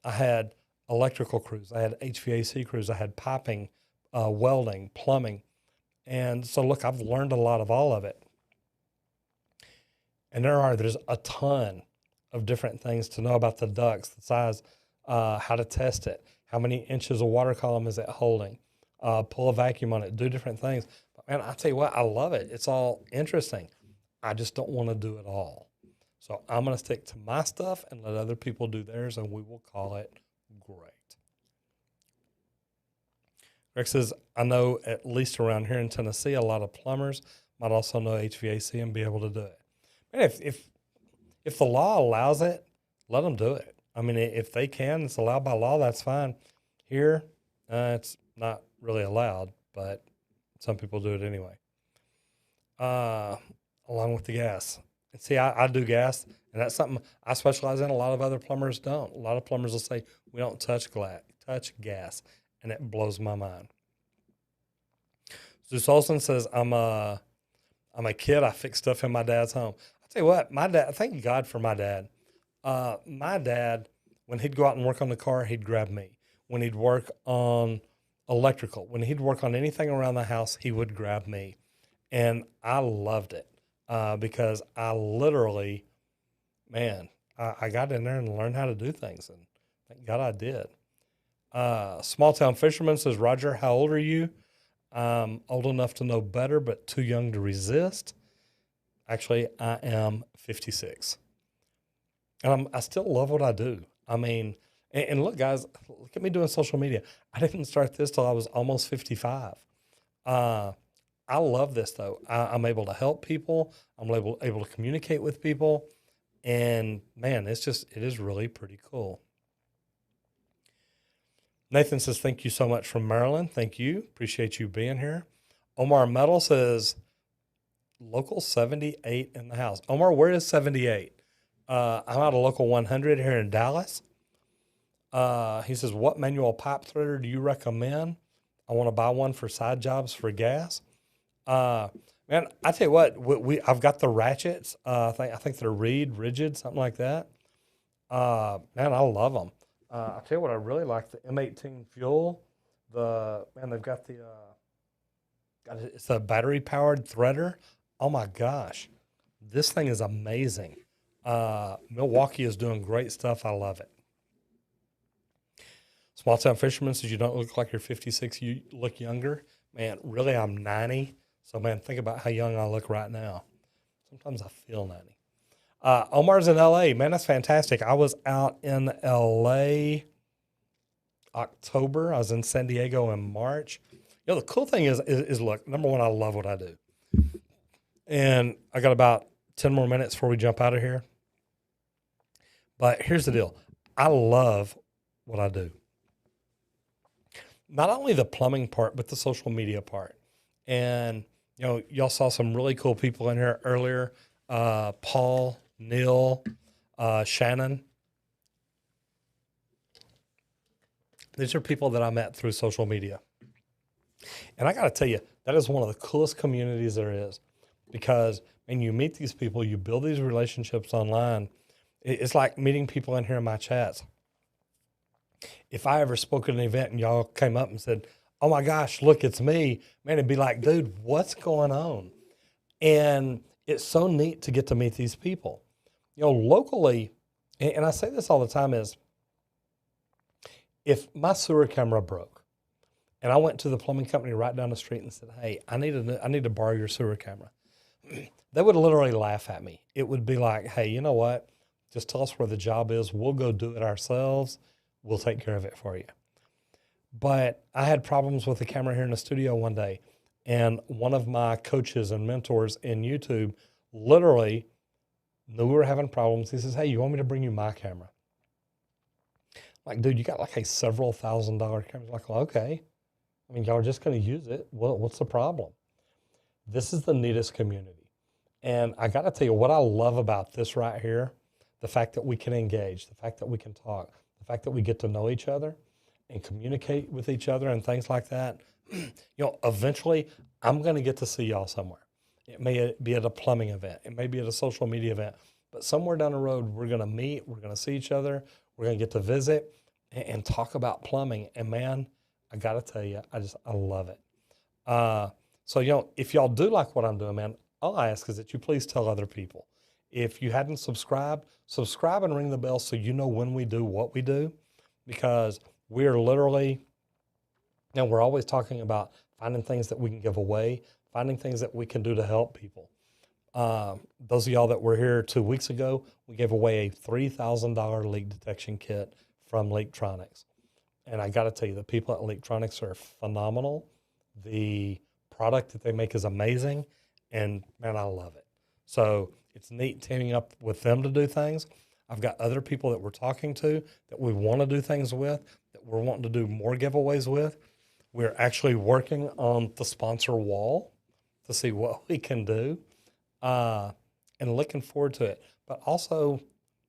I had electrical crews, I had HVAC crews, I had piping, welding, plumbing. And so, look, I've learned a lot of all of it. And there's a ton of different things to know about the ducts, the size, how to test it, how many inches of water column is it holding, pull a vacuum on it, do different things. But man, I tell you what, I love it. It's all interesting. I just don't want to do it all. So I'm going to stick to my stuff and let other people do theirs, and we will call it great. Greg says, I know at least around here in Tennessee, a lot of plumbers might also know HVAC and be able to do it. Man, if the law allows it, let them do it. I mean, if they can, it's allowed by law, that's fine. Here, it's not really allowed, but some people do it anyway. Along with the gas. And see, I do gas, and that's something I specialize in. A lot of other plumbers don't. A lot of plumbers will say, we don't touch gas, and it blows my mind. Zeus Olson says, I'm a kid. I fix stuff in my dad's home. I'll tell you what, my dad, thank God for my dad. My dad, when he'd go out and work on the car, he'd grab me. When he'd work on electrical, when he'd work on anything around the house, he would grab me. And I loved it because I literally, man, I got in there and learned how to do things. And thank God I did. Small Town Fisherman says, Roger, how old are you? I'm old enough to know better, but too young to resist. Actually, I am 56. And I still love what I do. I mean, and look, guys, look at me doing social media. I didn't start this till I was almost 55. I love this, though. I'm able to help people. I'm able to communicate with people. And, man, it is really pretty cool. Nathan says, thank you so much from Maryland. Thank you. Appreciate you being here. Omar Metal says, local 78 in the house. Omar, where is 78? I'm out of local 100 here in Dallas. He says, what manual pipe threader do you recommend? I want to buy one for side jobs for gas. Man, I tell you what, I've got the ratchets. I think they're rigid, something like that. Man, I love them. I'll tell you what, I really like the M18 fuel. They've got it's a battery powered threader. Oh my gosh, this thing is amazing. Milwaukee is doing great stuff. I love it. Small Town Fisherman says, you don't look like you're 56. You look younger. Man, really, I'm 90. So, man, think about how young I look right now. Sometimes I feel 90. Omar's in L.A. Man, that's fantastic. I was out in L.A. October. I was in San Diego in March. You know, the cool thing is look, number one, I love what I do. And I got about 10 more minutes before we jump out of here. But here's the deal. I love what I do. Not only the plumbing part, but the social media part. And, you know, y'all saw some really cool people in here earlier. Paul, Neil, Shannon. These are people that I met through social media. And I got to tell you, that is one of the coolest communities there is, because when you meet these people, you build these relationships online. It's like meeting people in here in my chats. If I ever spoke at an event and y'all came up and said, oh my gosh, look, it's me, man, it'd be like, dude, what's going on? And it's so neat to get to meet these people. You know, locally, and I say this all the time, is if my sewer camera broke and I went to the plumbing company right down the street and said, hey, I need to borrow your sewer camera, they would literally laugh at me. It would be like, hey, you know what? Just tell us where the job is. We'll go do it ourselves. We'll take care of it for you. But I had problems with the camera here in the studio one day, and one of my coaches and mentors in YouTube literally knew we were having problems. He says, hey, you want me to bring you my camera? I'm like, dude, you got like a several $1,000 camera. He's like, well, okay. I mean, y'all are just going to use it. What's the problem? This is the neatest community. And I got to tell you, what I love about this right here, the fact that we can engage, the fact that we can talk, the fact that we get to know each other and communicate with each other and things like that. You know, eventually I'm going to get to see y'all somewhere. It may be at a plumbing event. It may be at a social media event. But somewhere down the road, we're going to meet. We're going to see each other. We're going to get to visit and talk about plumbing. And man, I got to tell you, I love it. So, if y'all do like what I'm doing, man, all I ask is that you please tell other people. If you hadn't subscribed, subscribe and ring the bell so you know when we do what we do, because we're literally, we're always talking about finding things that we can give away, finding things that we can do to help people. Those of y'all that were here 2 weeks ago, we gave away a $3,000 leak detection kit from Leaktronics. And I got to tell you, the people at Leaktronics are phenomenal. The product that they make is amazing. And man, I love it. So it's neat teaming up with them to do things. I've got other people that we're talking to that we want to do things with, that we're wanting to do more giveaways with. We're actually working on the sponsor wall to see what we can do, and looking forward to it. But also,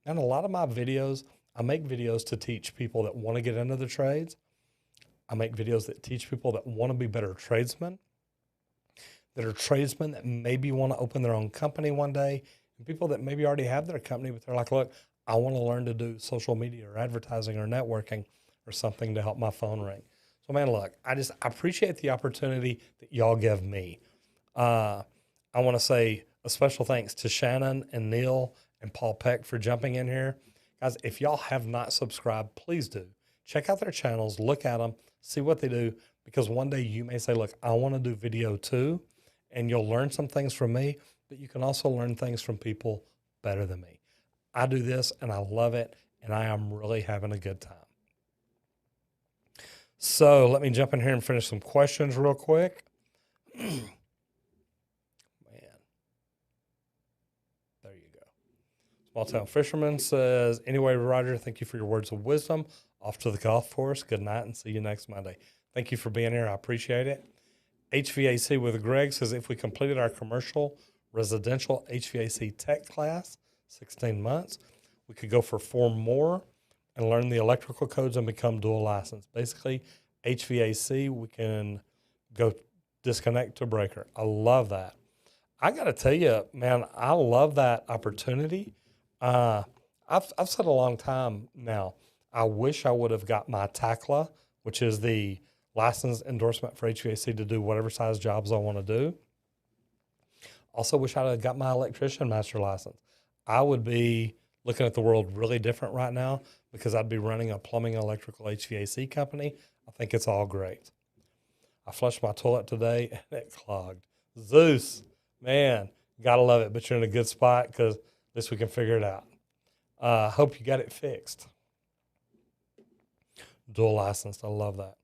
and a lot of my videos, I make videos to teach people that want to get into the trades. I make videos that teach people that want to be better tradesmen, that are tradesmen that maybe want to open their own company one day, and people that maybe already have their company, but they're like, look, I want to learn to do social media or advertising or networking or something to help my phone ring. So, man, look, I appreciate the opportunity that y'all give me. I want to say a special thanks to Shannon and Neil and Paul Peck for jumping in here. Guys, if y'all have not subscribed, please do. Check out their channels, look at them, see what they do, because one day you may say, look, I want to do video too, and you'll learn some things from me, but you can also learn things from people better than me. I do this, and I love it, and I am really having a good time. So let me jump in here and finish some questions real quick. Man, there you go. Small Town Fisherman says, anyway, Roger, thank you for your words of wisdom. Off to the golf course. Good night and see you next Monday. Thank you for being here. I appreciate it. HVAC with Greg says, if we completed our commercial residential HVAC tech class, 16 months, we could go for 4 more and learn the electrical codes and become dual licensed. Basically, HVAC, we can go disconnect to breaker. I love that. I got to tell you, man, I love that opportunity. I've said a long time now, I wish I would have got my TACLA, which is the license endorsement for HVAC to do whatever size jobs I want to do. Also wish I'd have got my electrician master license. I would be looking at the world really different right now because I'd be running a plumbing, electrical, HVAC company. I think it's all great. I flushed my toilet today and it clogged. Zeus, man, gotta love it, but you're in a good spot because at least we can figure it out. Hope you got it fixed. Dual licensed, I love that.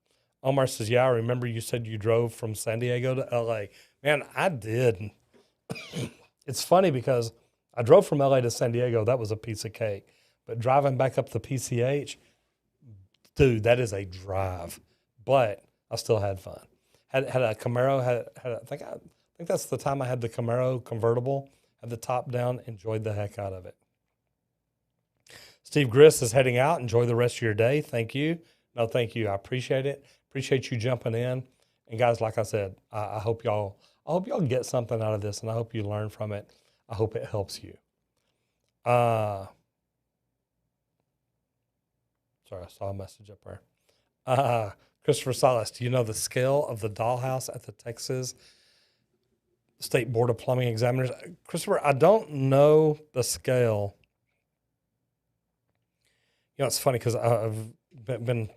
Omar says, yeah, I remember you said you drove from San Diego to LA. Man, I did. It's funny because I drove from LA to San Diego. That was a piece of cake. But driving back up the PCH, dude, that is a drive. But I still had fun. Had a Camaro. I think that's the time I had the Camaro convertible. Had the top down. Enjoyed the heck out of it. Steve Griss is heading out. Enjoy the rest of your day. Thank you. No, thank you. I appreciate it. Appreciate you jumping in. And guys, like I said, I hope y'all get something out of this, and I hope you learn from it. I hope it helps you. Sorry, I saw a message up there. Christopher Salas, do you know the scale of the dollhouse at the Texas State Board of Plumbing Examiners? Christopher, I don't know the scale. You know, it's funny because I've been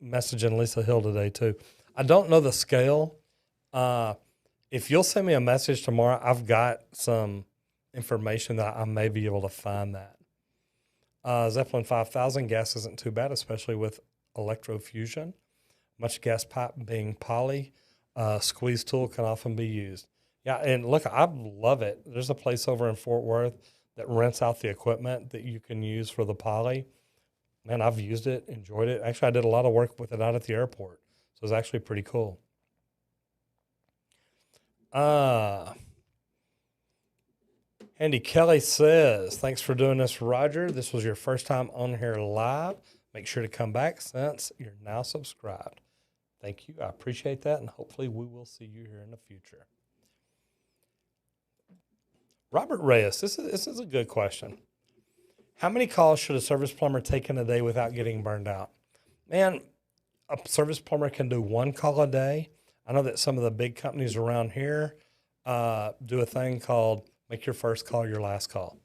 messaging Lisa Hill today too. I don't know the scale. If you'll send me a message tomorrow, I've got some information that I may be able to find that. Zeppelin 5000, gas isn't too bad, especially with electrofusion. Much gas pipe being poly, squeeze tool can often be used. Yeah, and look, I love it. There's a place over in Fort Worth that rents out the equipment that you can use for the poly. Man, I've used it, enjoyed it. Actually, I did a lot of work with it out at the airport, so it's actually pretty cool. Andy Kelly says, thanks for doing this, Roger. This was your first time on here live. Make sure to come back since you're now subscribed. Thank you. I appreciate that, and hopefully we will see you here in the future. Robert Reyes, this is a good question. How many calls should a service plumber take in a day without getting burned out? Man, a service plumber can do 1 call a day. I know that some of the big companies around here do a thing called make your first call your last call,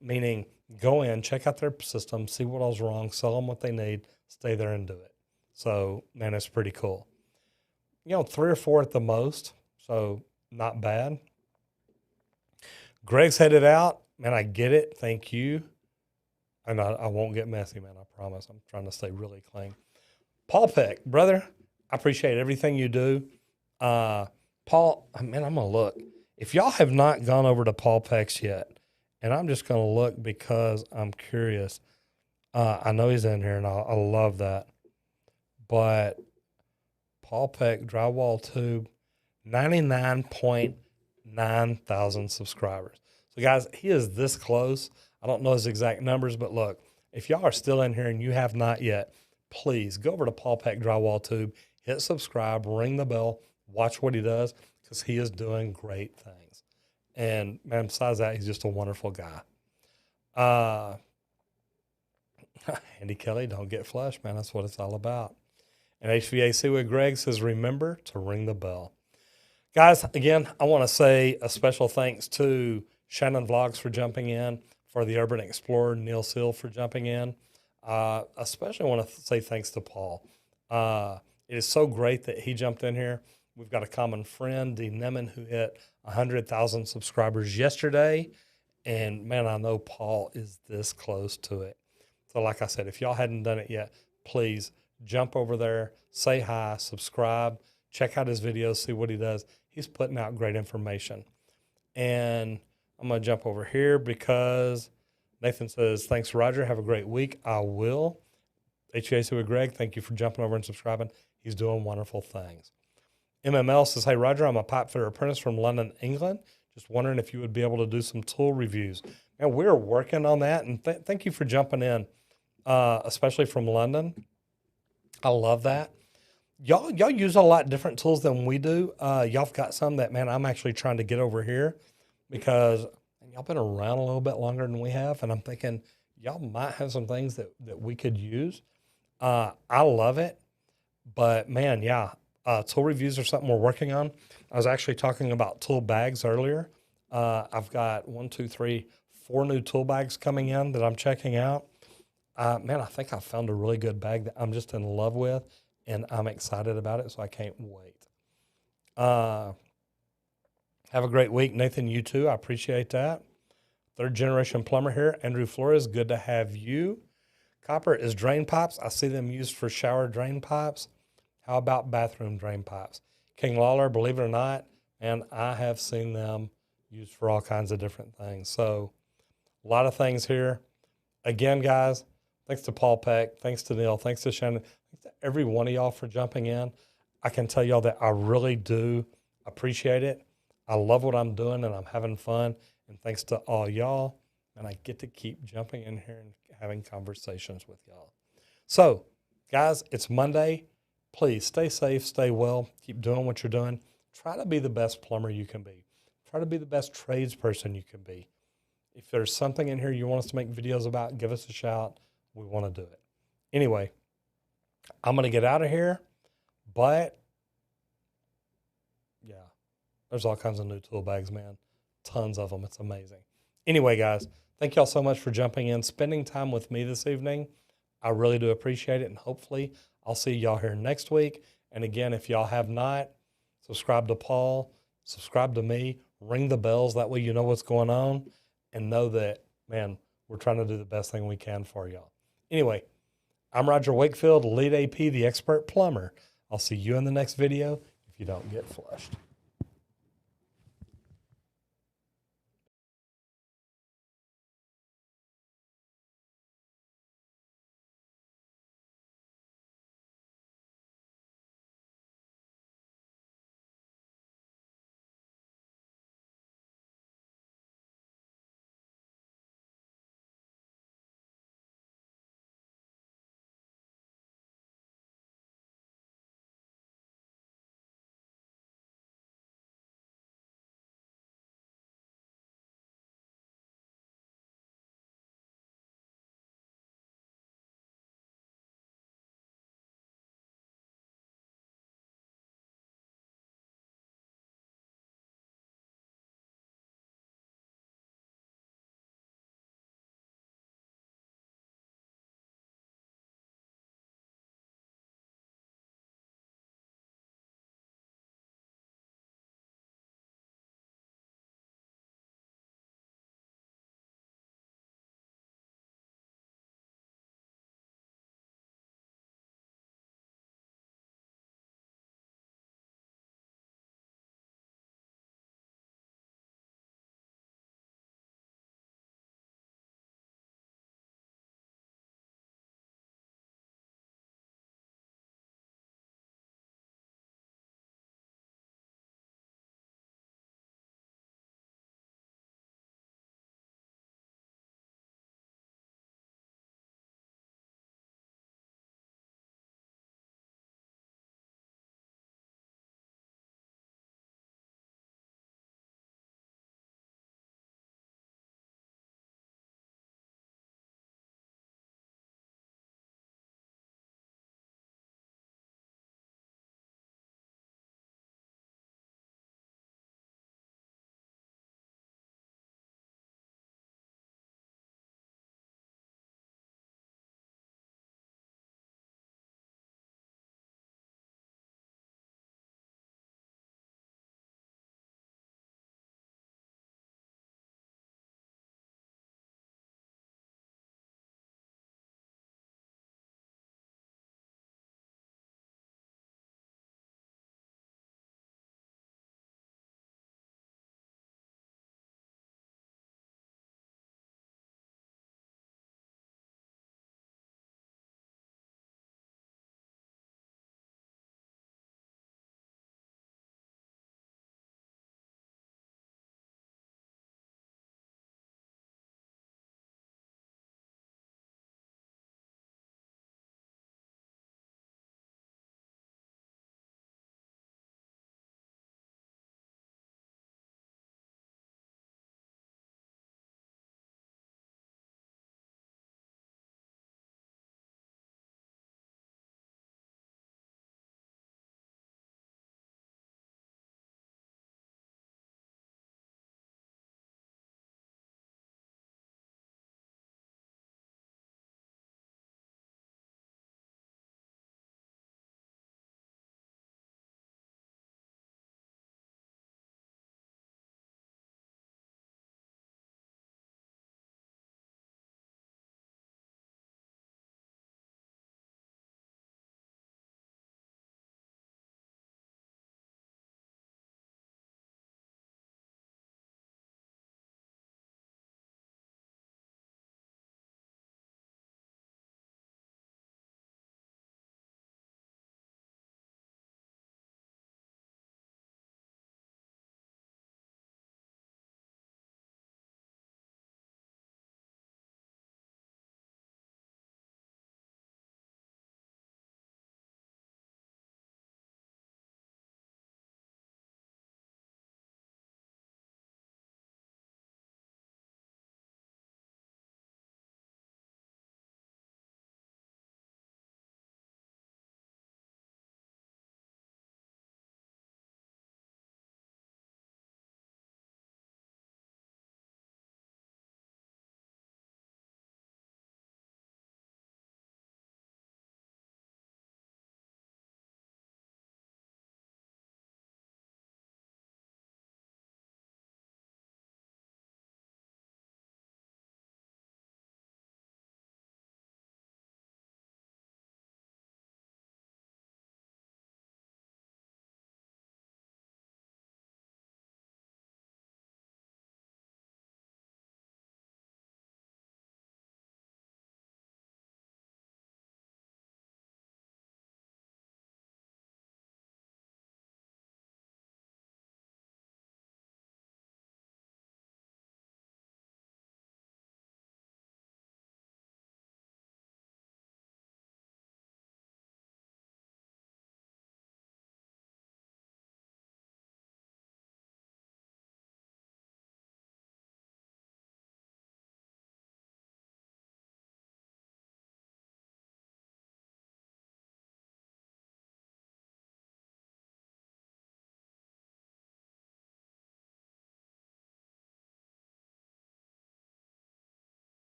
meaning go in, check out their system, see what all's wrong, sell them what they need, stay there and do it. So, man, it's pretty cool. 3 or 4 at the most, so not bad. Greg's headed out. Man, I get it. Thank you. And I won't get messy, man. I promise. I'm trying to stay really clean. Paul Peck, brother, I appreciate everything you do. Paul, man, I'm going to look. If y'all have not gone over to Paul Peck's yet, and I'm just going to look because I'm curious. I know he's in here, and I love that. But Paul Peck, drywall tube, 99.9 thousand subscribers. So, guys, he is this close. I don't know his exact numbers, but look, if y'all are still in here and you have not yet, please go over to Paul Peck Drywall Tube, hit subscribe, ring the bell, watch what he does, because he is doing great things. And, man, besides that, he's just a wonderful guy. Andy Kelly, don't get flushed, man. That's what it's all about. And HVAC with Greg says, remember to ring the bell. Guys, again, I want to say a special thanks to Shannon Vlogs for jumping in, for the Urban Explorer, Neil Seal for jumping in. Especially want to say thanks to Paul. It is so great that he jumped in here. We've got a common friend, D. Nemon, who hit 100,000 subscribers yesterday. And, man, I know Paul is this close to it. So, like I said, if y'all hadn't done it yet, please jump over there, say hi, subscribe, check out his videos, see what he does. He's putting out great information. And I'm going to jump over here because Nathan says, thanks, Roger. Have a great week. I will. HVAC with Greg, thank you for jumping over and subscribing. He's doing wonderful things. MML says, hey, Roger, I'm a pipe fitter apprentice from London, England. Just wondering if you would be able to do some tool reviews. And we're working on that. And thank you for jumping in, especially from London. I love that. Y'all use a lot different tools than we do. Y'all have got some that, man, I'm actually trying to get over here because y'all been around a little bit longer than we have. And I'm thinking y'all might have some things that we could use. I love it. But, man, yeah, tool reviews are something we're working on. I was actually talking about tool bags earlier. I've got 4 new tool bags coming in that I'm checking out. Man, I think I found a really good bag that I'm just in love with, and I'm excited about it, so I can't wait. Have a great week. Nathan, you too. I appreciate that. 3rd generation plumber here. Andrew Flores, good to have you. Copper is drain pipes. I see them used for shower drain pipes. How about bathroom drain pipes? King Lawler, believe it or not, and I have seen them used for all kinds of different things. So a lot of things here. Again, guys, thanks to Paul Peck, thanks to Neil, thanks to Shannon, thanks to every one of y'all for jumping in. I can tell y'all that I really do appreciate it. I love what I'm doing, and I'm having fun. And thanks to all y'all, and I get to keep jumping in here and having conversations with y'all. So, guys, it's Monday. Please stay safe, stay well, keep doing what you're doing. Try to be the best plumber you can be. Try to be the best tradesperson you can be. If there's something in here you want us to make videos about, give us a shout. We want to do it. Anyway, I'm going to get out of here, but yeah, there's all kinds of new tool bags, man. Tons of them. It's amazing. Anyway, guys, thank y'all so much for jumping in, spending time with me this evening. I really do appreciate it, and hopefully I'll see y'all here next week. And again, if y'all have not, subscribe to Paul, subscribe to me, ring the bells. That way you know what's going on, and know that, man, we're trying to do the best thing we can for y'all. Anyway, I'm Roger Wakefield, Lead AP, the Expert Plumber. I'll see you in the next video if you don't get flushed.